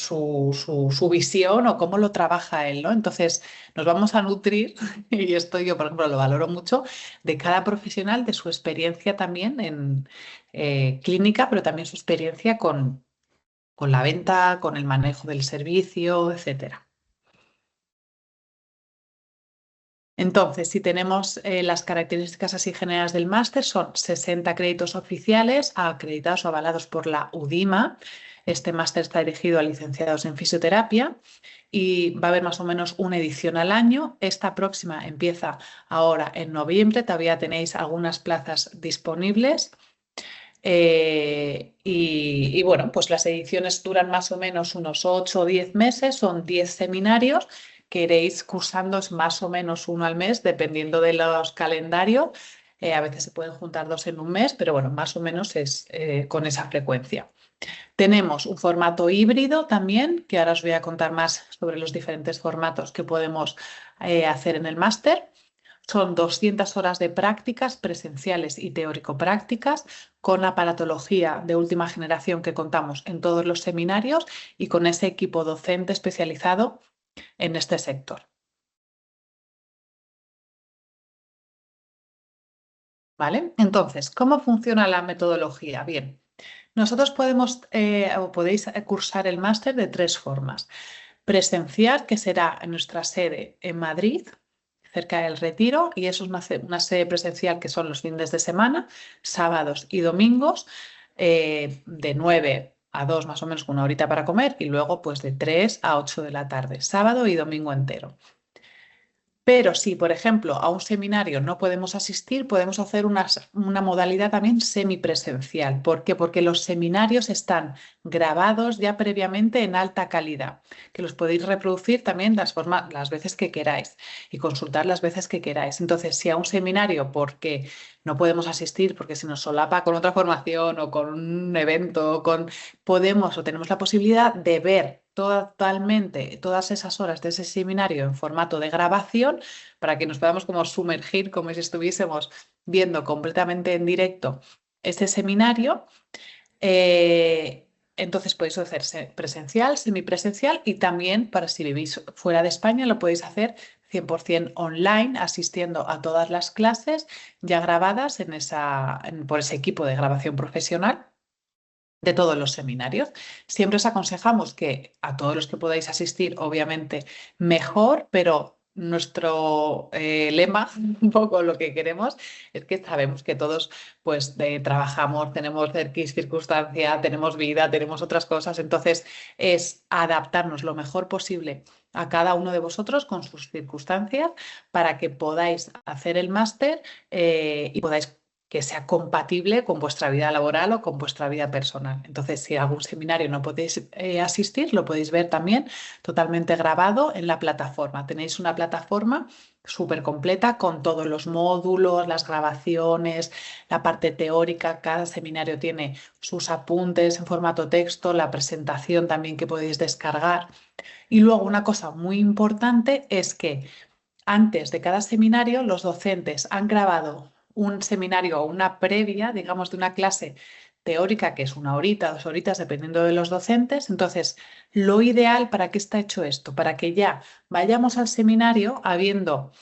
visión o cómo lo trabaja él, ¿no? Entonces, nos vamos a nutrir, y esto yo, por ejemplo, lo valoro mucho, de cada profesional, de su experiencia también en clínica, pero también su experiencia con la venta, con el manejo del servicio, etcétera. Entonces, si tenemos las características así generales del máster, son 60 créditos oficiales acreditados o avalados por la UDIMA. Este máster está dirigido a licenciados en fisioterapia y va a haber más o menos una edición al año. Esta próxima empieza ahora en noviembre, todavía tenéis algunas plazas disponibles. Y bueno, pues las ediciones duran más o menos unos 8 o 10 meses, son 10 seminarios que iréis cursando más o menos uno al mes, dependiendo de los calendarios. A veces se pueden juntar 2 en un mes, pero bueno, más o menos es con esa frecuencia. Tenemos un formato híbrido también, que ahora os voy a contar más sobre los diferentes formatos que podemos hacer en el máster. Son 200 horas de prácticas presenciales y teórico-prácticas con aparatología de última generación que contamos en todos los seminarios y con ese equipo docente especializado en este sector. ¿Vale? Entonces, ¿cómo funciona la metodología? Bien, nosotros podemos o podéis cursar el máster de 3 formas. Presencial, que será en nuestra sede en Madrid, cerca del Retiro, y eso es una sede presencial que son los fines de semana, sábados y domingos, de 9 a 2 más o menos, con una horita para comer, y luego pues de 3 a 8 de la tarde, sábado y domingo entero. Pero si, por ejemplo, a un seminario no podemos asistir, podemos hacer una modalidad también semipresencial. ¿Por qué? Porque los seminarios están grabados ya previamente en alta calidad, que los podéis reproducir también las veces que queráis y consultar las veces que queráis. Entonces, si a un seminario, porque no podemos asistir, porque se nos solapa con otra formación o con un evento, podemos o tenemos la posibilidad de ver totalmente todas esas horas de ese seminario en formato de grabación para que nos podamos como sumergir como si estuviésemos viendo completamente en directo ese seminario. Entonces podéis hacerse presencial, semipresencial y también para si vivís fuera de España lo podéis hacer 100% online, asistiendo a todas las clases ya grabadas por ese equipo de grabación profesional de todos los seminarios. Siempre os aconsejamos que a todos los que podáis asistir, obviamente, mejor, pero nuestro lema, un poco lo que queremos, es que sabemos que todos pues trabajamos, tenemos X circunstancia, tenemos vida, tenemos otras cosas, entonces es adaptarnos lo mejor posible a cada uno de vosotros con sus circunstancias para que podáis hacer el máster y podáis que sea compatible con vuestra vida laboral o con vuestra vida personal. Entonces, si a algún seminario no podéis asistir, lo podéis ver también totalmente grabado en la plataforma. Tenéis una plataforma súper completa con todos los módulos, las grabaciones, la parte teórica. Cada seminario tiene sus apuntes en formato texto, la presentación también que podéis descargar. Y luego una cosa muy importante es que antes de cada seminario, los docentes han grabado un seminario o una previa, digamos, de una clase teórica, que es una horita, 2 horitas, dependiendo de los docentes. Entonces, lo ideal, ¿para qué está hecho esto? Para que ya vayamos al seminario habiendo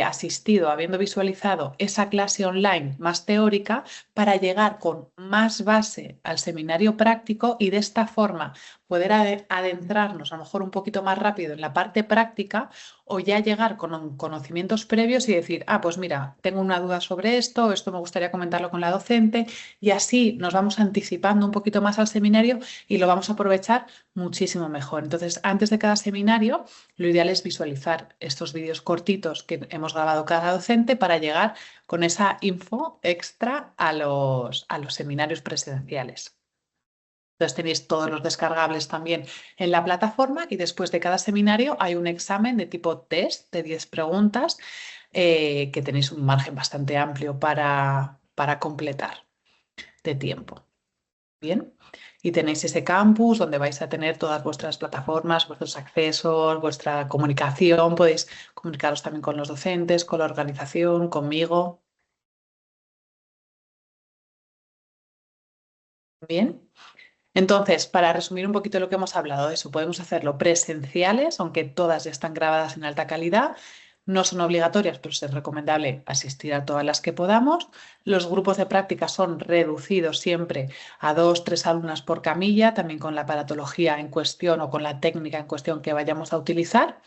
asistido, habiendo visualizado esa clase online más teórica, para llegar con más base al seminario práctico y de esta forma poder adentrarnos a lo mejor un poquito más rápido en la parte práctica o ya llegar con conocimientos previos y decir, pues mira, tengo una duda sobre esto me gustaría comentarlo con la docente, y así nos vamos anticipando un poquito más al seminario y lo vamos a aprovechar muchísimo mejor. Entonces, antes de cada seminario, lo ideal es visualizar estos vídeos cortitos que hemos grabado cada docente para llegar con esa info extra a los seminarios presenciales. Entonces tenéis todos los descargables también en la plataforma y después de cada seminario hay un examen de tipo test de 10 preguntas que tenéis un margen bastante amplio para completar de tiempo. Bien, y tenéis ese campus donde vais a tener todas vuestras plataformas, vuestros accesos, vuestra comunicación. Podéis comunicaros también con los docentes, con la organización, conmigo. Bien. Entonces, para resumir un poquito lo que hemos hablado de eso, podemos hacerlo presenciales, aunque todas ya están grabadas en alta calidad. No son obligatorias, pero es recomendable asistir a todas las que podamos. Los grupos de práctica son reducidos siempre a 2, 3 alumnas por camilla, también con la aparatología en cuestión o con la técnica en cuestión que vayamos a utilizar.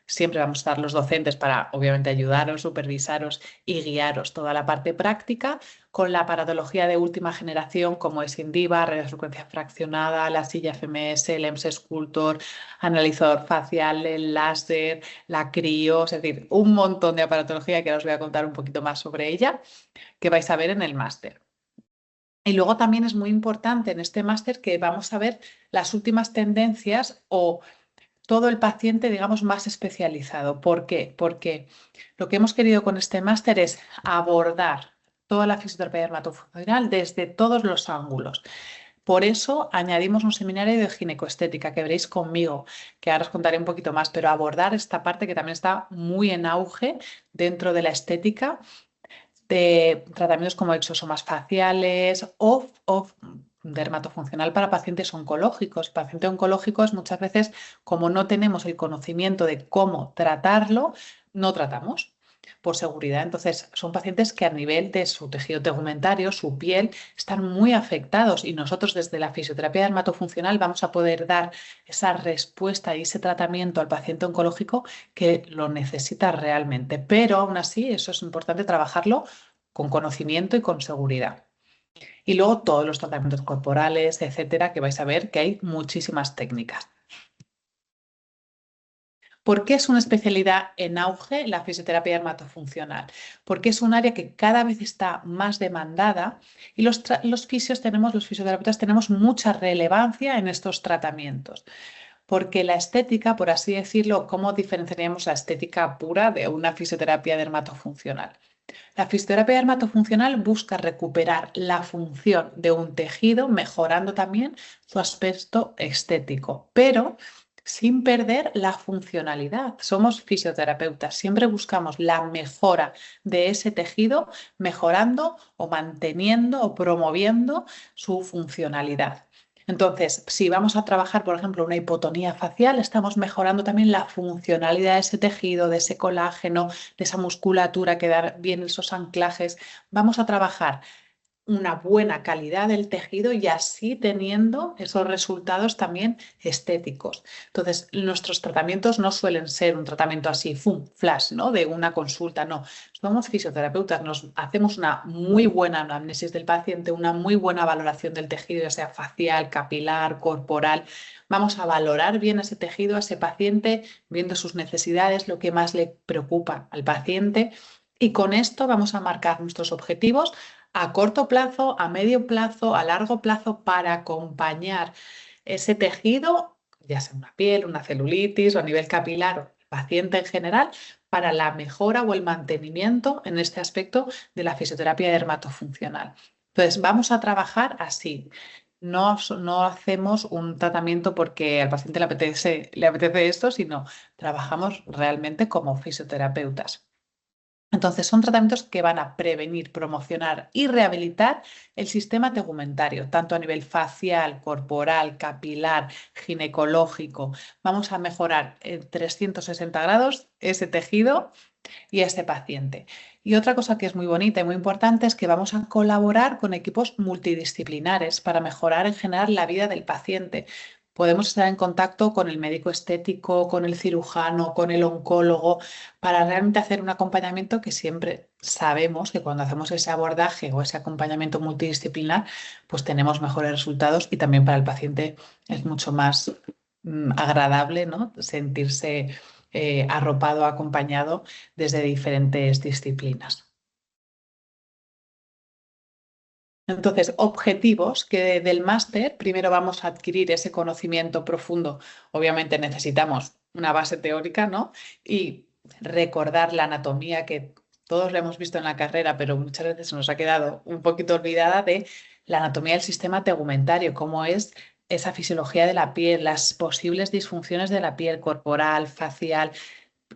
Siempre vamos a estar los docentes para, obviamente, ayudaros, supervisaros y guiaros toda la parte práctica con la aparatología de última generación como es Indiva, radiofrecuencia fraccionada, la silla FMS, el EMS Sculptor, analizador facial, el láser, la crio, es decir, un montón de aparatología que ahora os voy a contar un poquito más sobre ella que vais a ver en el máster. Y luego también es muy importante en este máster que vamos a ver las últimas tendencias o todo el paciente, digamos, más especializado. ¿Por qué? Porque lo que hemos querido con este máster es abordar toda la fisioterapia dermatofuncional desde todos los ángulos. Por eso añadimos un seminario de ginecoestética que veréis conmigo, que ahora os contaré un poquito más, pero abordar esta parte que también está muy en auge dentro de la estética, de tratamientos como exosomas faciales o dermatofuncional para pacientes oncológicos. Paciente oncológico es muchas veces, como no tenemos el conocimiento de cómo tratarlo, no tratamos por seguridad. Entonces, son pacientes que a nivel de su tejido tegumentario, su piel, están muy afectados y nosotros desde la fisioterapia dermatofuncional vamos a poder dar esa respuesta y ese tratamiento al paciente oncológico que lo necesita realmente. Pero aún así, eso es importante trabajarlo con conocimiento y con seguridad. Y luego todos los tratamientos corporales, etcétera, que vais a ver que hay muchísimas técnicas. ¿Por qué es una especialidad en auge la fisioterapia dermatofuncional? Porque es un área que cada vez está más demandada y los fisioterapeutas tenemos mucha relevancia en estos tratamientos. Porque la estética, por así decirlo, ¿cómo diferenciaríamos la estética pura de una fisioterapia dermatofuncional? La fisioterapia dermatofuncional busca recuperar la función de un tejido, mejorando también su aspecto estético, pero sin perder la funcionalidad. Somos fisioterapeutas, siempre buscamos la mejora de ese tejido, mejorando o manteniendo o promoviendo su funcionalidad. Entonces, si vamos a trabajar, por ejemplo, una hipotonía facial, estamos mejorando también la funcionalidad de ese tejido, de ese colágeno, de esa musculatura, que da bien esos anclajes. Vamos a trabajar una buena calidad del tejido y así teniendo esos resultados también estéticos. Entonces, nuestros tratamientos no suelen ser un tratamiento así, flash, ¿no? De una consulta, no. Somos fisioterapeutas, nos hacemos una muy buena anamnesis del paciente, una muy buena valoración del tejido, ya sea facial, capilar, corporal. Vamos a valorar bien ese tejido, a ese paciente, viendo sus necesidades, lo que más le preocupa al paciente. Y con esto vamos a marcar nuestros objetivos a corto plazo, a medio plazo, a largo plazo para acompañar ese tejido, ya sea una piel, una celulitis o a nivel capilar o el paciente en general, para la mejora o el mantenimiento en este aspecto de la fisioterapia dermatofuncional. Entonces, vamos a trabajar así. No, no hacemos un tratamiento porque al paciente le apetece esto, sino trabajamos realmente como fisioterapeutas. Entonces, son tratamientos que van a prevenir, promocionar y rehabilitar el sistema tegumentario, tanto a nivel facial, corporal, capilar, ginecológico. Vamos a mejorar en 360 grados ese tejido y a ese paciente. Y otra cosa que es muy bonita y muy importante es que vamos a colaborar con equipos multidisciplinares para mejorar en general la vida del paciente. Podemos estar en contacto con el médico estético, con el cirujano, con el oncólogo, para realmente hacer un acompañamiento que siempre sabemos que cuando hacemos ese abordaje o ese acompañamiento multidisciplinar, pues tenemos mejores resultados y también para el paciente es mucho más agradable, ¿no? Sentirse arropado, acompañado desde diferentes disciplinas. Entonces, objetivos que del máster, primero vamos a adquirir ese conocimiento profundo. Obviamente necesitamos una base teórica, ¿no? Y recordar la anatomía que todos la hemos visto en la carrera, pero muchas veces se nos ha quedado un poquito olvidada de la anatomía del sistema tegumentario, cómo es esa fisiología de la piel, las posibles disfunciones de la piel corporal, facial,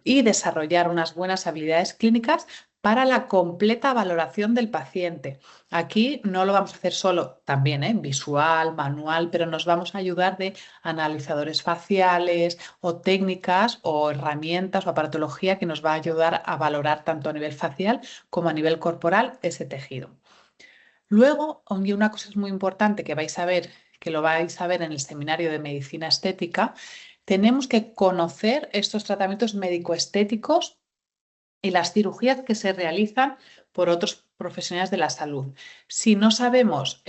y desarrollar unas buenas habilidades clínicas para la completa valoración del paciente. Aquí no lo vamos a hacer solo, también visual, manual, pero nos vamos a ayudar de analizadores faciales o técnicas o herramientas o aparatología que nos va a ayudar a valorar tanto a nivel facial como a nivel corporal ese tejido. Luego, una cosa es muy importante que vais a ver, que lo vais a ver en el seminario de medicina estética, tenemos que conocer estos tratamientos médico-estéticos y las cirugías que se realizan por otros profesionales de la salud. Si no sabemos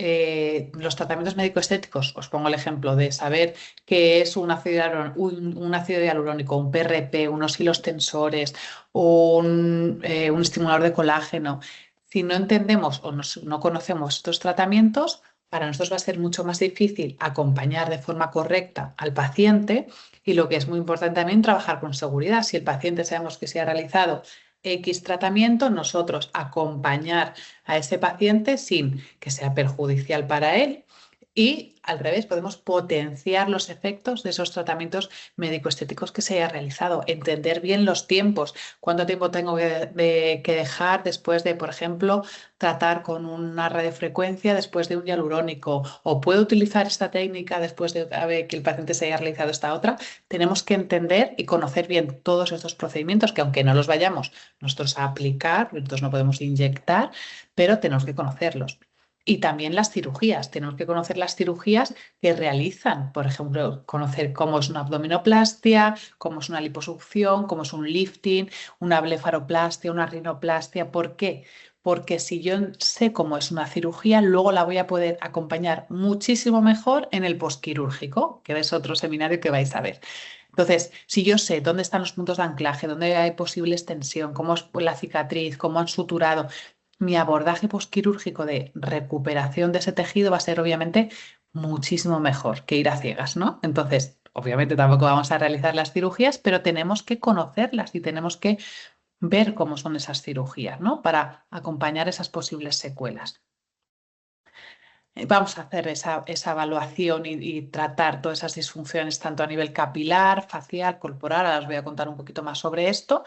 los tratamientos médico-estéticos, os pongo el ejemplo de saber qué es un ácido hialurónico, un PRP, unos hilos tensores, un estimulador de colágeno. Si no entendemos o no conocemos estos tratamientos, para nosotros va a ser mucho más difícil acompañar de forma correcta al paciente y lo que es muy importante también trabajar con seguridad. Si el paciente sabemos que se ha realizado X tratamiento, nosotros acompañar a ese paciente sin que sea perjudicial para él y al revés, podemos potenciar los efectos de esos tratamientos médico-estéticos que se haya realizado, entender bien los tiempos, cuánto tiempo tengo que dejar después de, por ejemplo, tratar con una radiofrecuencia después de un hialurónico, o puedo utilizar esta técnica después de que el paciente se haya realizado esta otra. Tenemos que entender y conocer bien todos estos procedimientos que aunque no los vayamos nosotros a aplicar, nosotros no podemos inyectar, pero tenemos que conocerlos. Y también las cirugías. Tenemos que conocer las cirugías que realizan. Por ejemplo, conocer cómo es una abdominoplastia, cómo es una liposucción, cómo es un lifting, una blefaroplastia, una rinoplastia. ¿Por qué? Porque si yo sé cómo es una cirugía, luego la voy a poder acompañar muchísimo mejor en el postquirúrgico, que es otro seminario que vais a ver. Entonces, si yo sé dónde están los puntos de anclaje, dónde hay posible extensión, cómo es la cicatriz, cómo han suturado, mi abordaje postquirúrgico de recuperación de ese tejido va a ser obviamente muchísimo mejor que ir a ciegas, ¿no? Entonces, obviamente tampoco vamos a realizar las cirugías, pero tenemos que conocerlas y tenemos que ver cómo son esas cirugías, ¿no? Para acompañar esas posibles secuelas. Vamos a hacer esa evaluación y tratar todas esas disfunciones tanto a nivel capilar, facial, corporal. Ahora os voy a contar un poquito más sobre esto.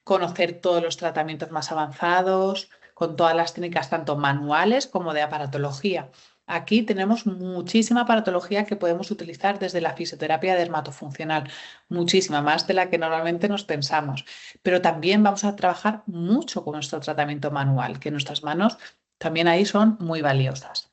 Conocer todos los tratamientos más avanzados, con todas las técnicas tanto manuales como de aparatología. Aquí tenemos muchísima aparatología que podemos utilizar desde la fisioterapia dermatofuncional, muchísima más de la que normalmente nos pensamos. Pero también vamos a trabajar mucho con nuestro tratamiento manual, que nuestras manos también ahí son muy valiosas.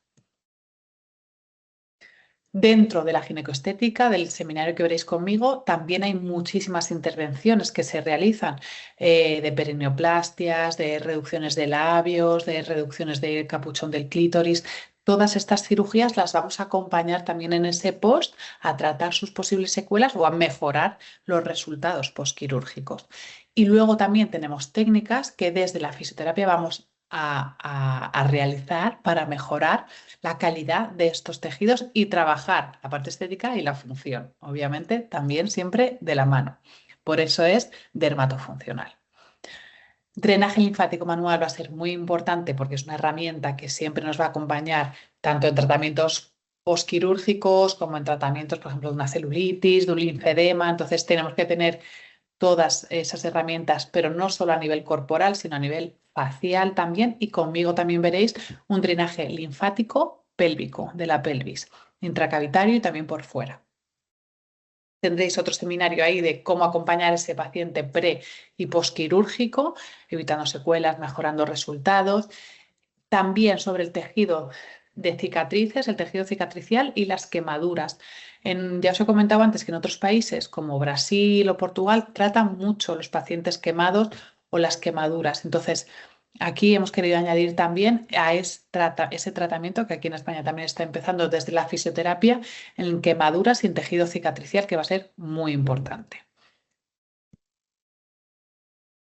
Dentro de la ginecoestética, del seminario que veréis conmigo, también hay muchísimas intervenciones que se realizan de perineoplastias, de reducciones de labios, de reducciones del capuchón del clítoris. Todas estas cirugías las vamos a acompañar también en ese post a tratar sus posibles secuelas o a mejorar los resultados postquirúrgicos. Y luego también tenemos técnicas que desde la fisioterapia vamos a realizar para mejorar la calidad de estos tejidos y trabajar la parte estética y la función. Obviamente también siempre de la mano. Por eso es dermatofuncional. Drenaje linfático manual va a ser muy importante porque es una herramienta que siempre nos va a acompañar tanto en tratamientos postquirúrgicos como en tratamientos, por ejemplo, de una celulitis, de un linfedema. Entonces tenemos que tener todas esas herramientas, pero no solo a nivel corporal, sino a nivel facial también. Y conmigo también veréis un drenaje linfático pélvico de la pelvis, intracavitario y también por fuera. Tendréis otro seminario ahí de cómo acompañar a ese paciente pre y postquirúrgico, evitando secuelas, mejorando resultados. También sobre el tejido de cicatrices, el tejido cicatricial y las quemaduras. Ya os he comentado antes que en otros países como Brasil o Portugal tratan mucho los pacientes quemados o las quemaduras. Entonces, aquí hemos querido añadir también a ese tratamiento que aquí en España también está empezando desde la fisioterapia en quemaduras y en tejido cicatricial, que va a ser muy importante.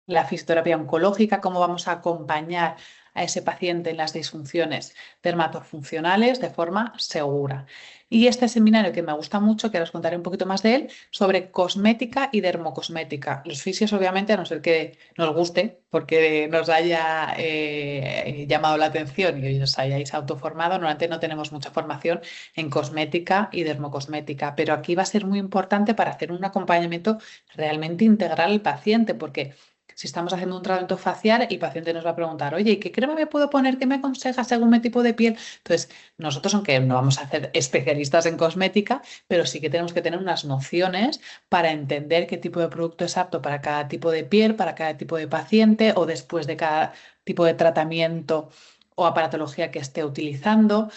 la fisioterapia oncológica, cómo vamos a acompañar a ese paciente en las disfunciones dermatofuncionales de forma segura. Y este seminario que me gusta mucho, que ahora os contaré un poquito más de él, sobre cosmética y dermocosmética. Los fisios, obviamente, a no ser que nos guste, porque nos haya llamado la atención y os hayáis autoformado, normalmente no tenemos mucha formación en cosmética y dermocosmética, pero aquí va a ser muy importante para hacer un acompañamiento realmente integral al paciente, porque si estamos haciendo un tratamiento facial, el paciente nos va a preguntar, oye, ¿y qué crema me puedo poner? ¿Qué me aconsejas según mi tipo de piel? Entonces, nosotros, aunque no vamos a ser especialistas en cosmética, pero sí que tenemos que tener unas nociones para entender qué tipo de producto es apto para cada tipo de piel, para cada tipo de paciente o después de cada tipo de tratamiento o aparatología que esté utilizando.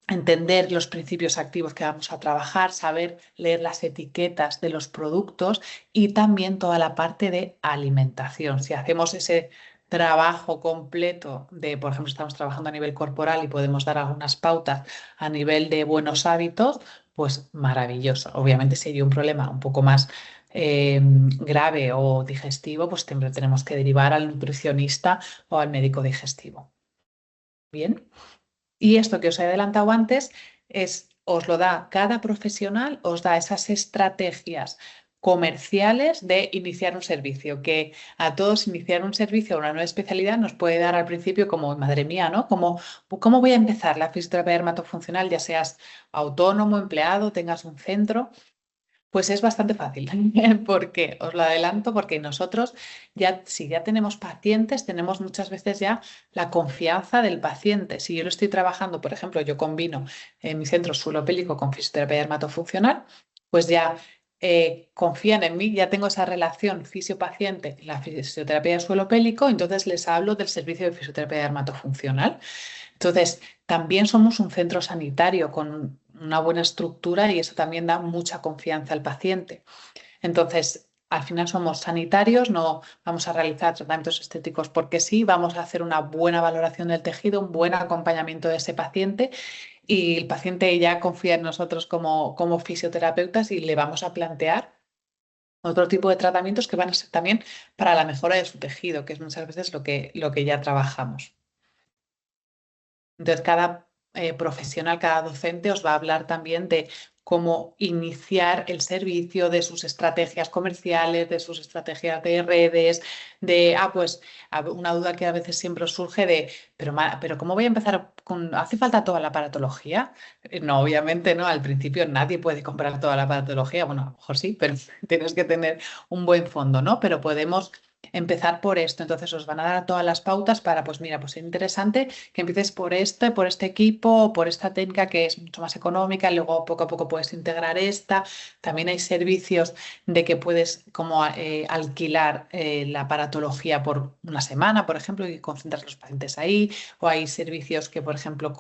Entender los principios activos que vamos a trabajar, saber leer las etiquetas de los productos y también toda la parte de alimentación. Si hacemos ese trabajo completo de, por ejemplo, estamos trabajando a nivel corporal y podemos dar algunas pautas a nivel de buenos hábitos, pues maravilloso. Obviamente, si hay un problema un poco más grave o digestivo, pues siempre tenemos que derivar al nutricionista o al médico digestivo. Bien. Y esto que os he adelantado antes os lo da cada profesional, os da esas estrategias comerciales de iniciar un servicio, que a todos iniciar un servicio o una nueva especialidad nos puede dar al principio como, madre mía, ¿no? ¿Cómo voy a empezar la fisioterapia dermatofuncional? Ya seas autónomo, empleado, tengas un centro. Pues es bastante fácil. ¿Por qué? Os lo adelanto porque nosotros ya, si ya tenemos pacientes, tenemos muchas veces ya la confianza del paciente. Si yo lo estoy trabajando, por ejemplo, yo combino en mi centro suelo pélvico con fisioterapia dermatofuncional, pues ya confían en mí, ya tengo esa relación fisio-paciente, la fisioterapia de suelo pélvico, entonces les hablo del servicio de fisioterapia dermatofuncional. Entonces, también somos un centro sanitario con una buena estructura y eso también da mucha confianza al paciente. Entonces, al final somos sanitarios, no vamos a realizar tratamientos estéticos porque sí, vamos a hacer una buena valoración del tejido, un buen acompañamiento de ese paciente y el paciente ya confía en nosotros como fisioterapeutas y le vamos a plantear otro tipo de tratamientos que van a ser también para la mejora de su tejido, que es muchas veces lo que ya trabajamos. Entonces, cada profesional, cada docente os va a hablar también de cómo iniciar el servicio, de sus estrategias comerciales, de sus estrategias de redes, pues una duda que a veces siempre os surge de, pero ¿cómo voy a empezar con, ¿hace falta toda la aparatología? No, obviamente no, al principio nadie puede comprar toda la aparatología, bueno, a lo mejor sí, pero tienes que tener un buen fondo, ¿no? Pero podemos empezar por esto, entonces os van a dar todas las pautas para, pues mira, pues es interesante que empieces por este equipo, por esta técnica que es mucho más económica, y luego poco a poco puedes integrar esta. También hay servicios de que puedes como alquilar la aparatología por una semana, por ejemplo, y concentrar los pacientes ahí, o hay servicios que, por ejemplo,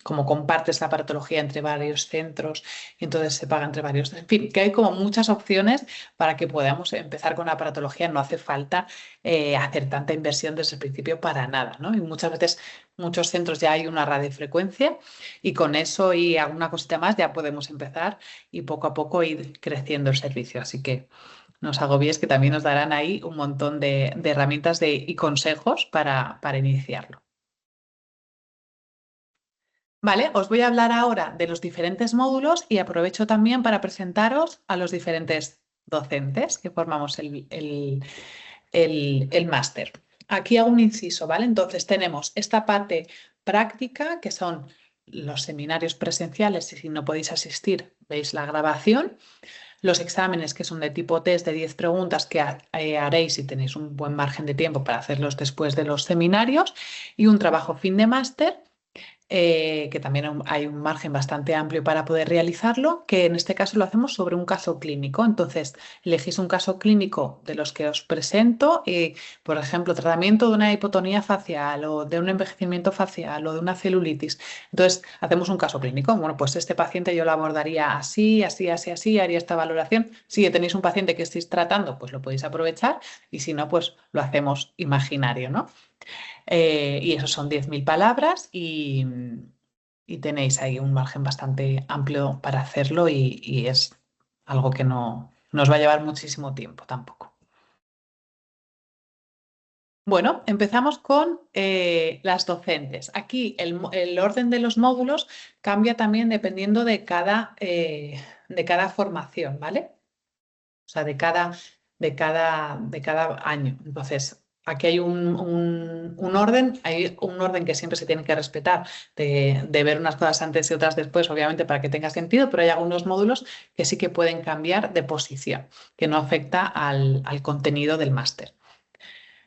como compartes la aparatología entre varios centros y entonces se paga entre varios. En fin, que hay como muchas opciones para que podamos empezar con la aparatología. No hace falta hacer tanta inversión desde el principio para nada, ¿no? Y muchas veces, muchos centros ya hay una radiofrecuencia y con eso y alguna cosita más ya podemos empezar y poco a poco ir creciendo el servicio. Así que no os agobiéis que también nos darán ahí un montón de herramientas y consejos para iniciarlo. Vale, os voy a hablar ahora de los diferentes módulos y aprovecho también para presentaros a los diferentes docentes que formamos el máster. Aquí hago un inciso, ¿vale? Entonces tenemos esta parte práctica, que son los seminarios presenciales y si no podéis asistir, veis la grabación. Los exámenes, que son de tipo test de 10 preguntas que haréis si tenéis un buen margen de tiempo para hacerlos después de los seminarios. Y un trabajo fin de máster que también hay un margen bastante amplio para poder realizarlo, que en este caso lo hacemos sobre un caso clínico. Entonces, elegís un caso clínico de los que os presento, por ejemplo, tratamiento de una hipotonía facial o de un envejecimiento facial o de una celulitis. Entonces, hacemos un caso clínico. Bueno, pues este paciente yo lo abordaría así, así, así, así, haría esta valoración. Si tenéis un paciente que estéis tratando, pues lo podéis aprovechar y si no, pues lo hacemos imaginario, ¿no? Y eso son 10.000 palabras y tenéis ahí un margen bastante amplio para hacerlo y es algo que no os va a llevar muchísimo tiempo tampoco. Bueno, empezamos con las docentes. Aquí el orden de los módulos cambia también dependiendo de cada formación, ¿vale? O sea, de cada año. Entonces, aquí hay un orden que siempre se tiene que respetar, de ver unas cosas antes y otras después, obviamente, para que tenga sentido, pero hay algunos módulos que sí que pueden cambiar de posición, que no afecta al contenido del máster.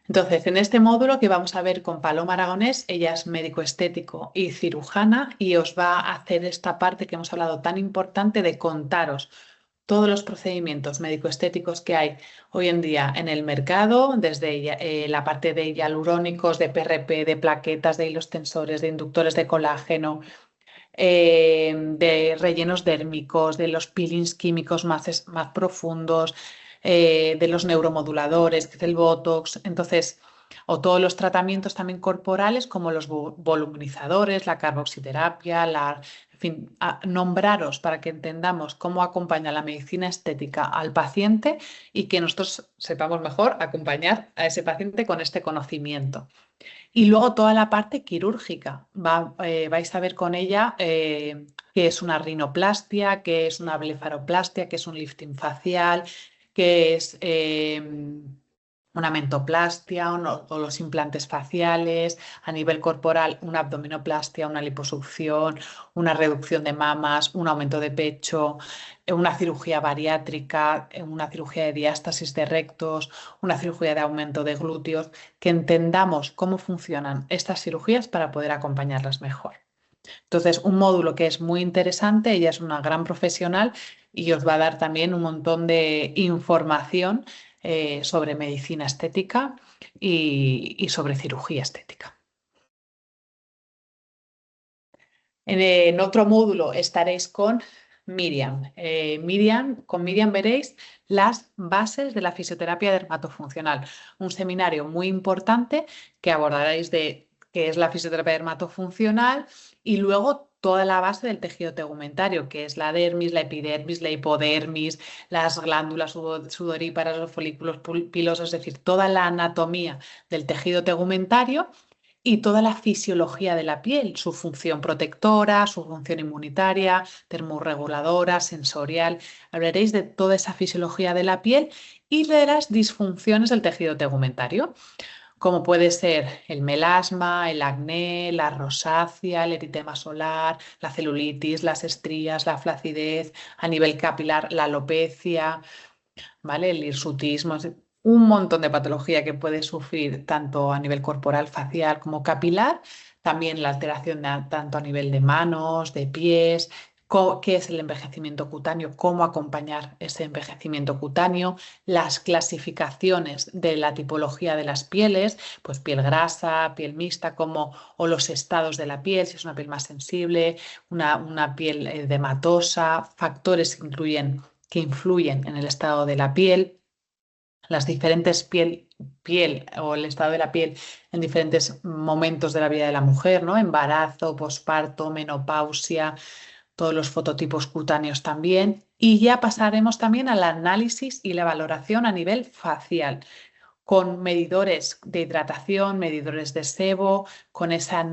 Entonces, en este módulo que vamos a ver con Paloma Aragonés, ella es médico estético y cirujana y os va a hacer esta parte que hemos hablado tan importante de contaros todos los procedimientos médico-estéticos que hay hoy en día en el mercado, desde la parte de hialurónicos, de PRP, de plaquetas, de hilos tensores, de inductores de colágeno, de rellenos dérmicos, de los peelings químicos más profundos, de los neuromoduladores, que es el Botox. Entonces, o todos los tratamientos también corporales como los volumizadores, la carboxiterapia, en fin, nombraros para que entendamos cómo acompaña la medicina estética al paciente y que nosotros sepamos mejor acompañar a ese paciente con este conocimiento. Y luego toda la parte quirúrgica. Vais a ver con ella qué es una rinoplastia, qué es una blefaroplastia, qué es un lifting facial, qué es una mentoplastia o los implantes faciales, a nivel corporal una abdominoplastia, una liposucción, una reducción de mamas, un aumento de pecho, una cirugía bariátrica, una cirugía de diástasis de rectos, una cirugía de aumento de glúteos, que entendamos cómo funcionan estas cirugías para poder acompañarlas mejor. Entonces, un módulo que es muy interesante, ella es una gran profesional y os va a dar también un montón de información sobre medicina estética y sobre cirugía estética. En otro módulo estaréis con Miriam. Con Miriam veréis las bases de la fisioterapia dermatofuncional, un seminario muy importante que abordaréis de qué es la fisioterapia dermatofuncional y luego toda la base del tejido tegumentario, que es la dermis, la epidermis, la hipodermis, las glándulas sudoríparas, los folículos pilosos, es decir, toda la anatomía del tejido tegumentario y toda la fisiología de la piel, su función protectora, su función inmunitaria, termorreguladora, sensorial. Hablaréis de toda esa fisiología de la piel y de las disfunciones del tejido tegumentario, como puede ser el melasma, el acné, la rosácea, el eritema solar, la celulitis, las estrías, la flacidez, a nivel capilar, la alopecia, ¿vale? El hirsutismo, un montón de patología que puede sufrir tanto a nivel corporal, facial como capilar, también la alteración tanto a nivel de manos, de pies, qué es el envejecimiento cutáneo, cómo acompañar ese envejecimiento cutáneo, las clasificaciones de la tipología de las pieles, pues piel grasa, piel mixta, o los estados de la piel, si es una piel más sensible, una piel edematosa, factores que influyen en el estado de la piel, las diferentes piel o el estado de la piel en diferentes momentos de la vida de la mujer, ¿no? Embarazo, posparto, menopausia, todos los fototipos cutáneos también. Y ya pasaremos también al análisis y la valoración a nivel facial, con medidores de hidratación, medidores de sebo, con esa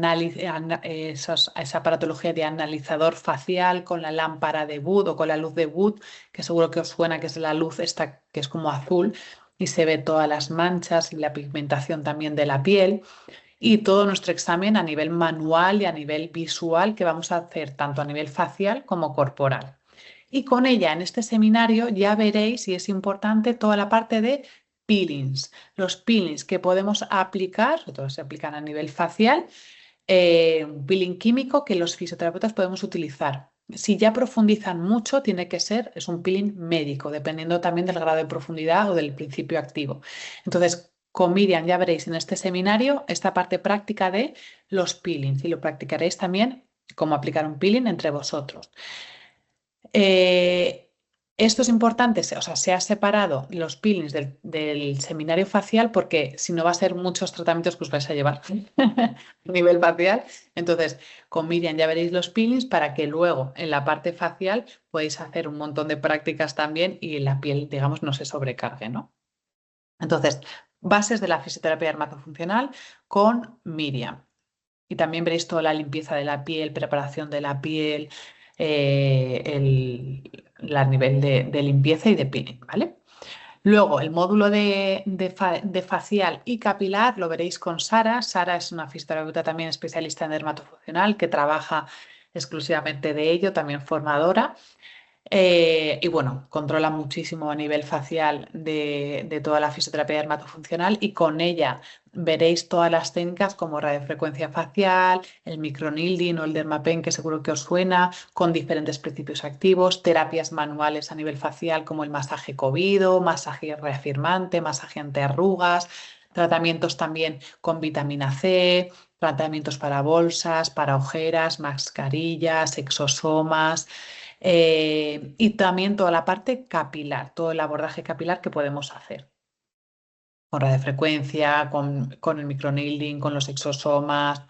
aparatología de analizador facial, con la lámpara de Wood o con la luz de Wood, que seguro que os suena, que es la luz esta que es como azul y se ve todas las manchas y la pigmentación también de la piel. Y todo nuestro examen a nivel manual y a nivel visual que vamos a hacer tanto a nivel facial como corporal. Y con ella en este seminario ya veréis, y es importante, toda la parte de peelings. Los peelings que podemos aplicar, sobre todo se aplican a nivel facial, un peeling químico que los fisioterapeutas podemos utilizar. Si ya profundizan mucho, es un peeling médico, dependiendo también del grado de profundidad o del principio activo. Entonces, con Miriam ya veréis en este seminario esta parte práctica de los peelings y lo practicaréis también cómo aplicar un peeling entre vosotros. Esto es importante, o sea, se ha separado los peelings del seminario facial porque si no va a ser muchos tratamientos que os vais a llevar a nivel facial. Entonces, con Miriam ya veréis los peelings para que luego en la parte facial podéis hacer un montón de prácticas también y la piel, digamos, no se sobrecargue, ¿no? Entonces, bases de la fisioterapia dermatofuncional con Miriam. Y también veréis toda la limpieza de la piel, preparación de la piel, a nivel de limpieza y de peeling, ¿vale? Luego, el módulo de facial y capilar lo veréis con Sara. Sara es una fisioterapeuta también especialista en dermatofuncional que trabaja exclusivamente de ello, también formadora. Y bueno, controla muchísimo a nivel facial de toda la fisioterapia dermatofuncional y con ella veréis todas las técnicas como radiofrecuencia facial, el microneedling o el dermapen, que seguro que os suena, con diferentes principios activos, terapias manuales a nivel facial como el masaje covido, masaje reafirmante, masaje antiarrugas, tratamientos también con vitamina C, tratamientos para bolsas, para ojeras, mascarillas, exosomas. Y también toda la parte capilar, todo el abordaje capilar que podemos hacer. Con radiofrecuencia, con el microneedling, con los exosomas.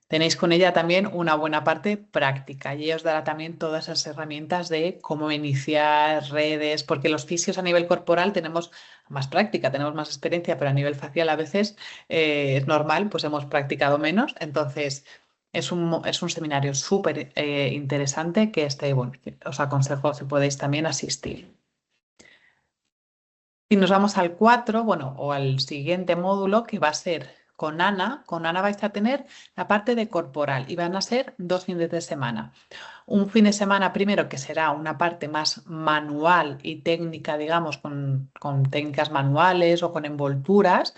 Tenéis con ella también una buena parte práctica y ella os dará también todas esas herramientas de cómo iniciar redes, porque los fisios a nivel corporal tenemos más práctica, tenemos más experiencia, pero a nivel facial a veces es normal, pues hemos practicado menos. Entonces, es un seminario súper interesante que bueno, os aconsejo si podéis también asistir. Y nos vamos al 4, bueno, o al siguiente módulo que va a ser con Ana. Con Ana vais a tener la parte de corporal y van a ser 2 fines de semana. Un fin de semana primero que será una parte más manual y técnica, digamos, con técnicas manuales o con envolturas.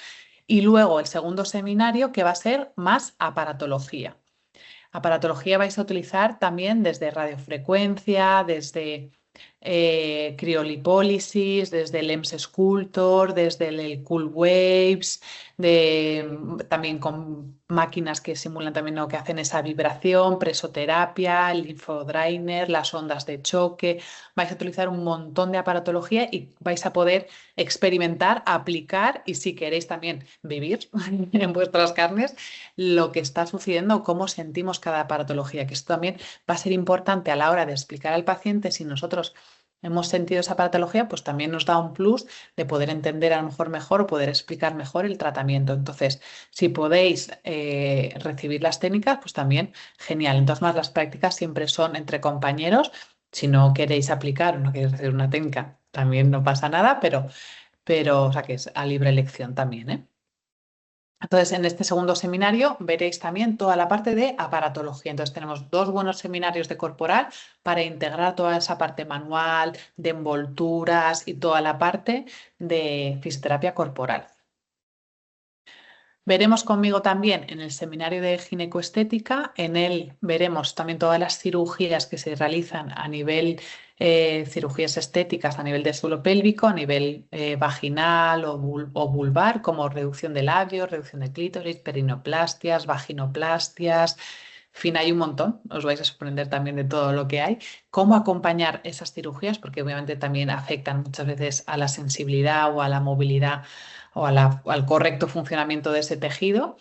Y luego el segundo seminario que va a ser más aparatología. Aparatología vais a utilizar también desde radiofrecuencia, desde criolipólisis, desde el EMS Sculptor, desde el Cool Waves, también con máquinas que simulan también lo que hacen esa vibración, presoterapia, el linfodrainer, las ondas de choque. Vais a utilizar un montón de aparatología y vais a poder experimentar, aplicar y si queréis también vivir en vuestras carnes lo que está sucediendo, cómo sentimos cada aparatología, que esto también va a ser importante a la hora de explicar al paciente si nosotros hemos sentido esa aparatología, pues también nos da un plus de poder entender a lo mejor o poder explicar mejor el tratamiento. Entonces, si podéis recibir las técnicas, pues también genial. Entonces, más las prácticas siempre son entre compañeros. Si no queréis aplicar o no queréis hacer una técnica, también no pasa nada, pero o sea que es a libre elección también, ¿eh? Entonces, en este segundo seminario veréis también toda la parte de aparatología. Entonces, tenemos 2 buenos seminarios de corporal para integrar toda esa parte manual, de envolturas y toda la parte de fisioterapia corporal. Veremos conmigo también en el seminario de ginecoestética, en él veremos también todas las cirugías que se realizan a nivel cirugías estéticas a nivel de suelo pélvico, a nivel vaginal o vulvar, como reducción de labios, reducción de clítoris, perinoplastias, vaginoplastias. En fin, hay un montón, os vais a sorprender también de todo lo que hay. Cómo acompañar esas cirugías, porque obviamente también afectan muchas veces a la sensibilidad o a la movilidad o al correcto funcionamiento de ese tejido.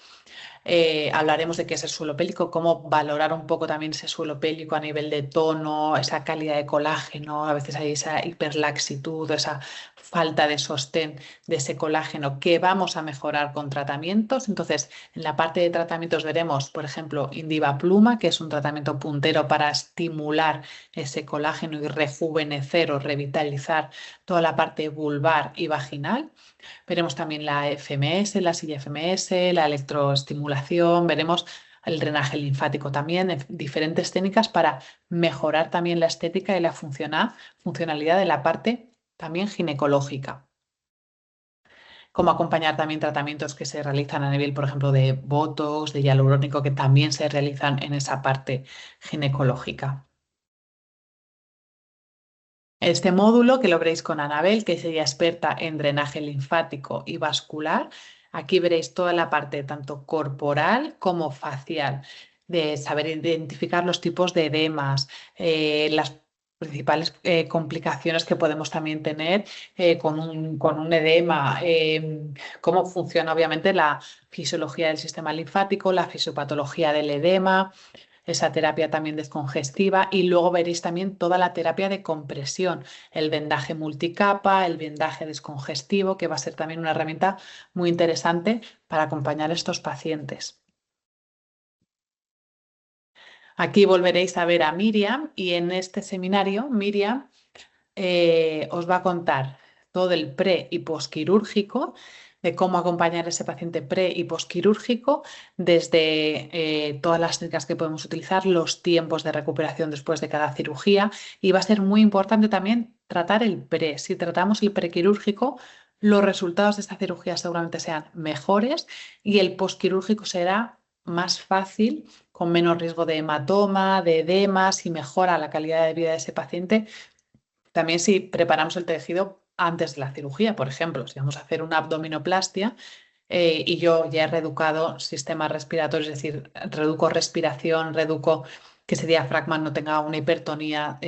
Hablaremos de qué es el suelo pélvico, cómo valorar un poco también ese suelo pélvico a nivel de tono, esa calidad de colágeno, a veces hay esa hiperlaxitud, esa falta de sostén de ese colágeno que vamos a mejorar con tratamientos. Entonces, en la parte de tratamientos veremos, por ejemplo, Indiva Pluma, que es un tratamiento puntero para estimular ese colágeno y rejuvenecer o revitalizar toda la parte vulvar y vaginal. Veremos también la FMS, la silla FMS, la electroestimulación, veremos el drenaje linfático también, diferentes técnicas para mejorar también la estética y la funcionalidad de la parte también ginecológica. Cómo acompañar también tratamientos que se realizan a nivel, por ejemplo, de Botox, de hialurónico, que también se realizan en esa parte ginecológica. Este módulo, que lo veréis con Anabel, que sería experta en drenaje linfático y vascular, aquí veréis toda la parte tanto corporal como facial, de saber identificar los tipos de edemas, las principales complicaciones que podemos también tener con un edema, cómo funciona obviamente la fisiología del sistema linfático, la fisiopatología del edema. esa terapia también descongestiva, y luego veréis también toda la terapia de compresión, el vendaje multicapa, el vendaje descongestivo, que va a ser también una herramienta muy interesante para acompañar a estos pacientes. Aquí volveréis a ver a Miriam, y en este seminario Miriam os va a contar todo el pre y posquirúrgico, de cómo acompañar a ese paciente pre y posquirúrgico, desde todas las técnicas que podemos utilizar, los tiempos de recuperación después de cada cirugía, y va a ser muy importante también tratar el pre. Si tratamos el prequirúrgico, los resultados de esta cirugía seguramente sean mejores y el posquirúrgico será más fácil, con menos riesgo de hematoma, de edemas, y mejora la calidad de vida de ese paciente. También si preparamos el tejido antes de la cirugía, por ejemplo, si vamos a hacer una abdominoplastia y yo ya he reeducado sistema respiratorio, es decir, reduco respiración, reduco que ese diafragma no tenga una hipertonía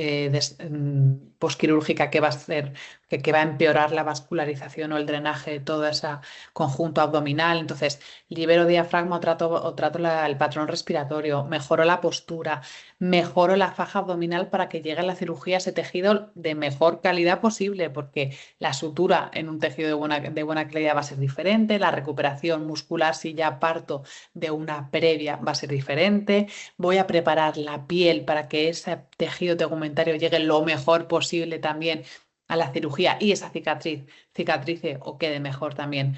posquirúrgica que va a hacer, que va a empeorar la vascularización o el drenaje de todo ese conjunto abdominal. Entonces, libero diafragma o trato el patrón respiratorio, mejoro la postura, mejoro la faja abdominal para que llegue a la cirugía ese tejido de mejor calidad posible, porque la sutura en un tejido de buena calidad va a ser diferente, la recuperación muscular, si ya parto de una previa, va a ser diferente. Voy a preparar la piel para que ese tejido tegumentario llegue lo mejor posible también a la cirugía, y esa cicatrice o quede mejor también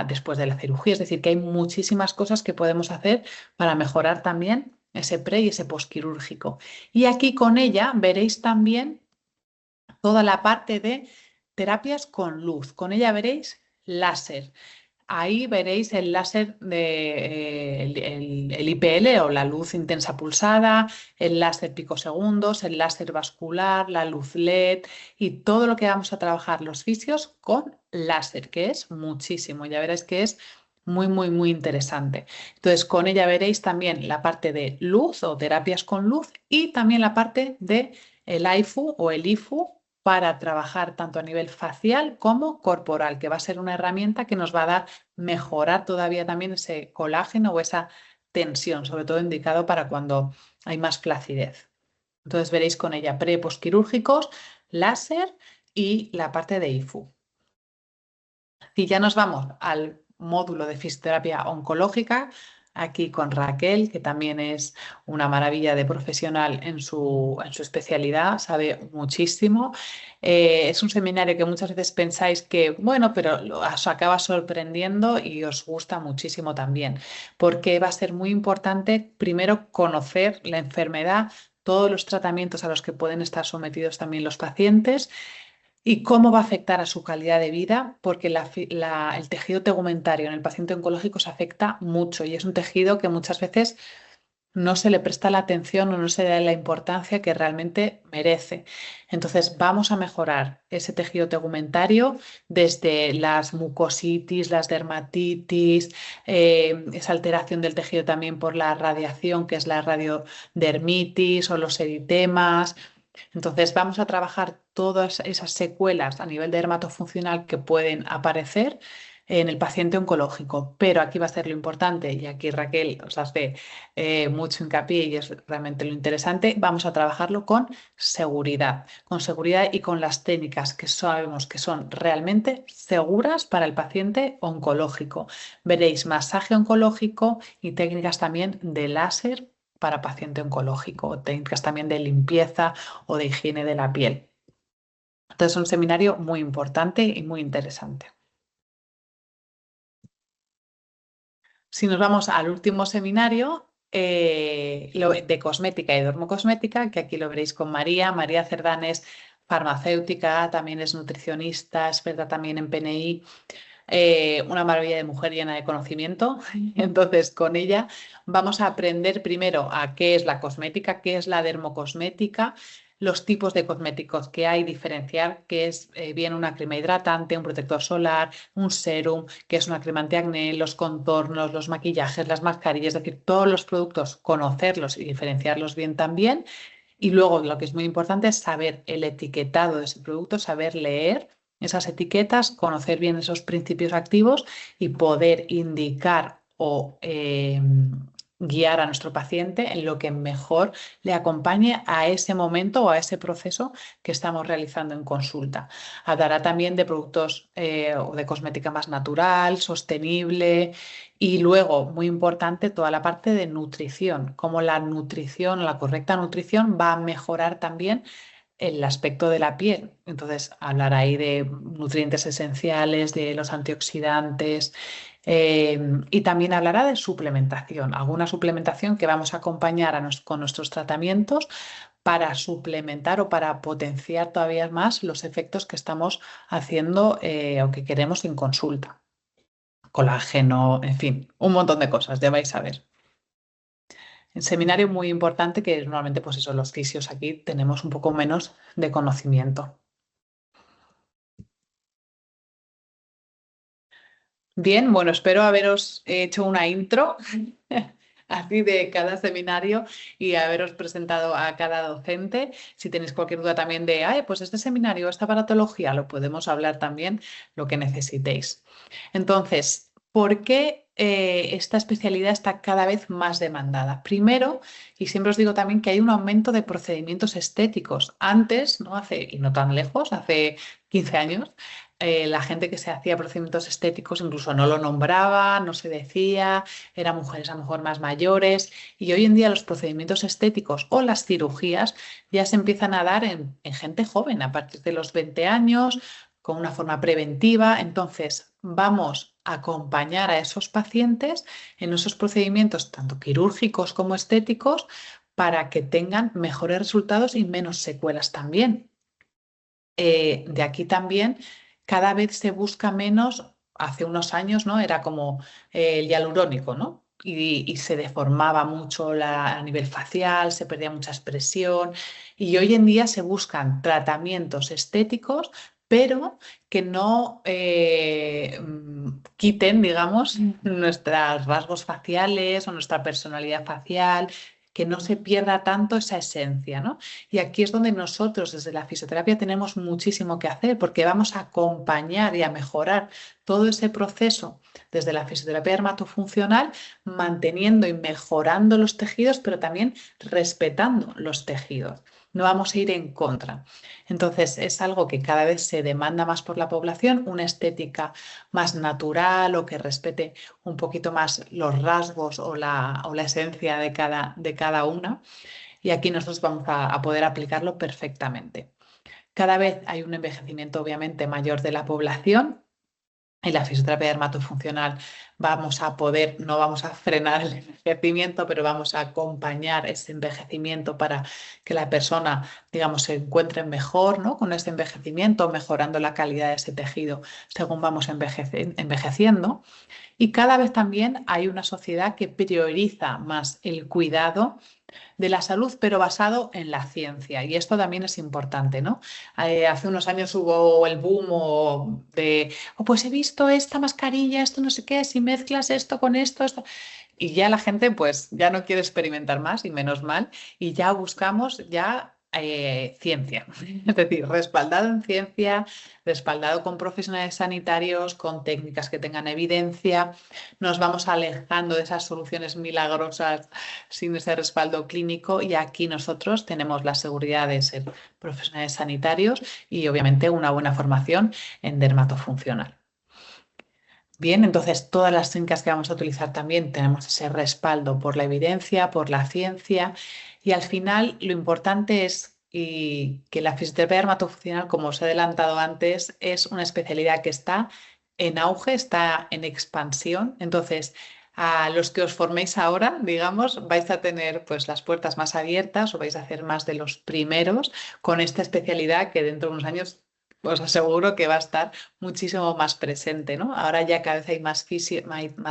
después de la cirugía. Es decir, que hay muchísimas cosas que podemos hacer para mejorar también ese pre y ese posquirúrgico. Y aquí con ella veréis también toda la parte de terapias con luz. Con ella veréis láser. Ahí veréis el láser el IPL, o la luz intensa pulsada, el láser picosegundos, el láser vascular, la luz LED, y todo lo que vamos a trabajar los fisios con láser, que es muchísimo. Ya veréis que es muy, muy, muy interesante. Entonces, con ella veréis también la parte de luz o terapias con luz, y también la parte de el AIFU o el IFU, para trabajar tanto a nivel facial como corporal, que va a ser una herramienta que nos va a dar mejorar todavía también ese colágeno o esa tensión, sobre todo indicado para cuando hay más flacidez. Entonces veréis con ella pre- y posquirúrgicos, láser y la parte de IFU. Y ya nos vamos al módulo de fisioterapia oncológica, aquí con Raquel, que también es una maravilla de profesional en su especialidad, sabe muchísimo. Es un seminario que muchas veces pensáis que, bueno, pero os acaba sorprendiendo y os gusta muchísimo también, porque va a ser muy importante primero conocer la enfermedad, todos los tratamientos a los que pueden estar sometidos también los pacientes, y cómo va a afectar a su calidad de vida, porque el tejido tegumentario en el paciente oncológico se afecta mucho, y es un tejido que muchas veces no se le presta la atención o no se le da la importancia que realmente merece. Entonces vamos a mejorar ese tejido tegumentario desde las mucositis, las dermatitis, esa alteración del tejido también por la radiación, que es la radiodermitis o los eritemas. Entonces vamos a trabajar todas esas secuelas a nivel dermatofuncional que pueden aparecer en el paciente oncológico, pero aquí va a ser lo importante, y aquí Raquel os hace mucho hincapié y es realmente lo interesante. Vamos a trabajarlo con seguridad y con las técnicas que sabemos que son realmente seguras para el paciente oncológico. Veréis masaje oncológico y técnicas también de láser para paciente oncológico, técnicas también de limpieza o de higiene de la piel. Entonces es un seminario muy importante y muy interesante. Si nos vamos al último seminario de cosmética y dermocosmética, que aquí lo veréis con María. María Cerdán es farmacéutica, también es nutricionista, experta también en PNI, una maravilla de mujer llena de conocimiento. Entonces, con ella vamos a aprender primero a qué es la cosmética, qué es la dermocosmética, los tipos de cosméticos que hay, diferenciar qué es bien una crema hidratante, un protector solar, un serum, qué es una crema antiacné, los contornos, los maquillajes, las mascarillas, es decir, todos los productos, conocerlos y diferenciarlos bien también. Y luego lo que es muy importante es saber el etiquetado de ese producto, saber leer esas etiquetas, conocer bien esos principios activos y poder indicar o guiar a nuestro paciente en lo que mejor le acompañe a ese momento o a ese proceso que estamos realizando en consulta. Hablará también de productos o de cosmética más natural, sostenible y luego, muy importante, toda la parte de nutrición, cómo la nutrición, la correcta nutrición va a mejorar también el aspecto de la piel. Entonces, hablar ahí de nutrientes esenciales, de los antioxidantes y también hablará de suplementación, alguna suplementación que vamos a acompañar con nuestros tratamientos para suplementar o para potenciar todavía más los efectos que estamos haciendo o que queremos en consulta. Colágeno, en fin, un montón de cosas, ya vais a ver. En seminario muy importante que normalmente pues eso, los fisios aquí tenemos un poco menos de conocimiento. Bien, bueno, espero haberos hecho una intro así de cada seminario y haberos presentado a cada docente. Si tenéis cualquier duda también de, ay, pues este seminario, esta paratología, lo podemos hablar también lo que necesitéis. Entonces, ¿por qué esta especialidad está cada vez más demandada? Primero, y siempre os digo también que hay un aumento de procedimientos estéticos. Antes, no hace, y no tan lejos, hace 15 años, la gente que se hacía procedimientos estéticos incluso no lo nombraba, no se decía, eran mujeres a lo mejor más mayores y hoy en día los procedimientos estéticos o las cirugías ya se empiezan a dar en gente joven, a partir de los 20 años, con una forma preventiva. Entonces, vamos a acompañar a esos pacientes en esos procedimientos, tanto quirúrgicos como estéticos, para que tengan mejores resultados y menos secuelas también. De aquí también cada vez se busca menos, hace unos años, ¿no? Era como el hialurónico, ¿no? Y se deformaba mucho a nivel facial, se perdía mucha expresión y hoy en día se buscan tratamientos estéticos, pero que no quiten, digamos, nuestros rasgos faciales o nuestra personalidad facial, que no se pierda tanto esa esencia, ¿no? Y aquí es donde nosotros desde la fisioterapia tenemos muchísimo que hacer porque vamos a acompañar y a mejorar todo ese proceso desde la fisioterapia dermatofuncional, manteniendo y mejorando los tejidos, pero también respetando los tejidos. No vamos a ir en contra. Entonces, es algo que cada vez se demanda más por la población, una estética más natural o que respete un poquito más los rasgos o la esencia de cada una y aquí nosotros vamos a poder aplicarlo perfectamente. Cada vez hay un envejecimiento obviamente mayor de la población. En la fisioterapia dermatofuncional vamos a poder, no vamos a frenar el envejecimiento, pero vamos a acompañar ese envejecimiento para que la persona, digamos, se encuentre mejor, ¿no? Con ese envejecimiento, mejorando la calidad de ese tejido según vamos envejeciendo. Y cada vez también hay una sociedad que prioriza más el cuidado de la salud, pero basado en la ciencia. Y esto también es importante, ¿no? Hace unos años hubo el boom de, oh, pues he visto esta mascarilla, esto no sé qué, si mezclas esto con esto. Y ya la gente pues ya no quiere experimentar más y menos mal. Y ya buscamos ya ciencia, es decir, respaldado en ciencia, respaldado con profesionales sanitarios, con técnicas que tengan evidencia. Nos vamos alejando de esas soluciones milagrosas sin ese respaldo clínico y aquí nosotros tenemos la seguridad de ser profesionales sanitarios y obviamente una buena formación en dermatofuncional. Bien, entonces todas las técnicas que vamos a utilizar también tenemos ese respaldo por la evidencia, por la ciencia y al final lo importante es que la fisioterapia dermatofuncional, como os he adelantado antes, es una especialidad que está en auge, está en expansión. Entonces, a los que os forméis ahora, digamos, vais a tener pues las puertas más abiertas o vais a hacer más de los primeros con esta especialidad que dentro de unos años os aseguro que va a estar muchísimo más presente, ¿no? Ahora ya cada vez hay más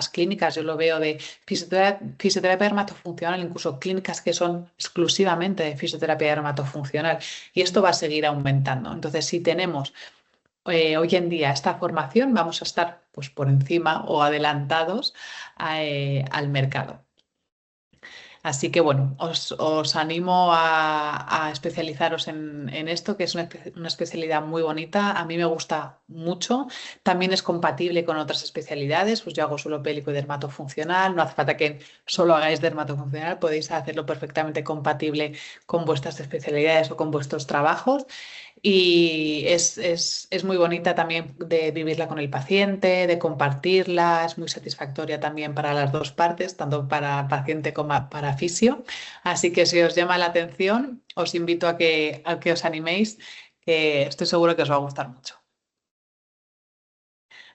clínicas, yo lo veo de fisioterapia dermatofuncional, incluso clínicas que son exclusivamente de fisioterapia dermatofuncional y esto va a seguir aumentando. Entonces, si tenemos hoy en día esta formación, vamos a estar pues, por encima o adelantados al mercado. Así que bueno, os animo a especializaros en esto, que es una especialidad muy bonita. A mí me gusta mucho. También es compatible con otras especialidades. Pues yo hago solo pélvico y dermatofuncional. No hace falta que solo hagáis dermatofuncional. Podéis hacerlo perfectamente compatible con vuestras especialidades o con vuestros trabajos. Y es muy bonita también de vivirla con el paciente, de compartirla, es muy satisfactoria también para las dos partes, tanto para paciente como para fisio. Así que si os llama la atención, os invito a que os animéis, que estoy seguro que os va a gustar mucho.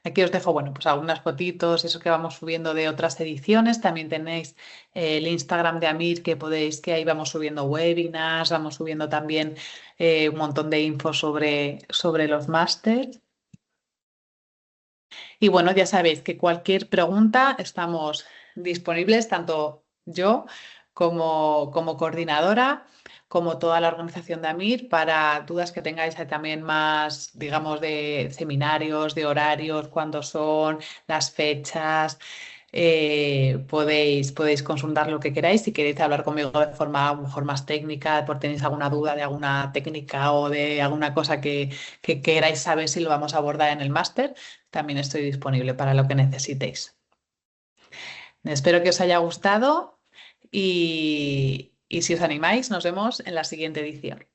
Aquí os dejo, bueno, pues algunas fotitos, eso que vamos subiendo de otras ediciones. También tenéis el Instagram de Amir, que ahí vamos subiendo webinars, vamos subiendo también un montón de info sobre los másters. Y bueno, ya sabéis que cualquier pregunta estamos disponibles, tanto yo como coordinadora, como toda la organización de AMIR, para dudas que tengáis. Hay también más, digamos, de seminarios, de horarios, cuándo son, las fechas. Podéis consultar lo que queráis. Si queréis hablar conmigo de forma a lo mejor más técnica, por tenéis alguna duda de alguna técnica o de alguna cosa que queráis saber si lo vamos a abordar en el máster, también estoy disponible para lo que necesitéis. Espero que os haya gustado y si os animáis, nos vemos en la siguiente edición.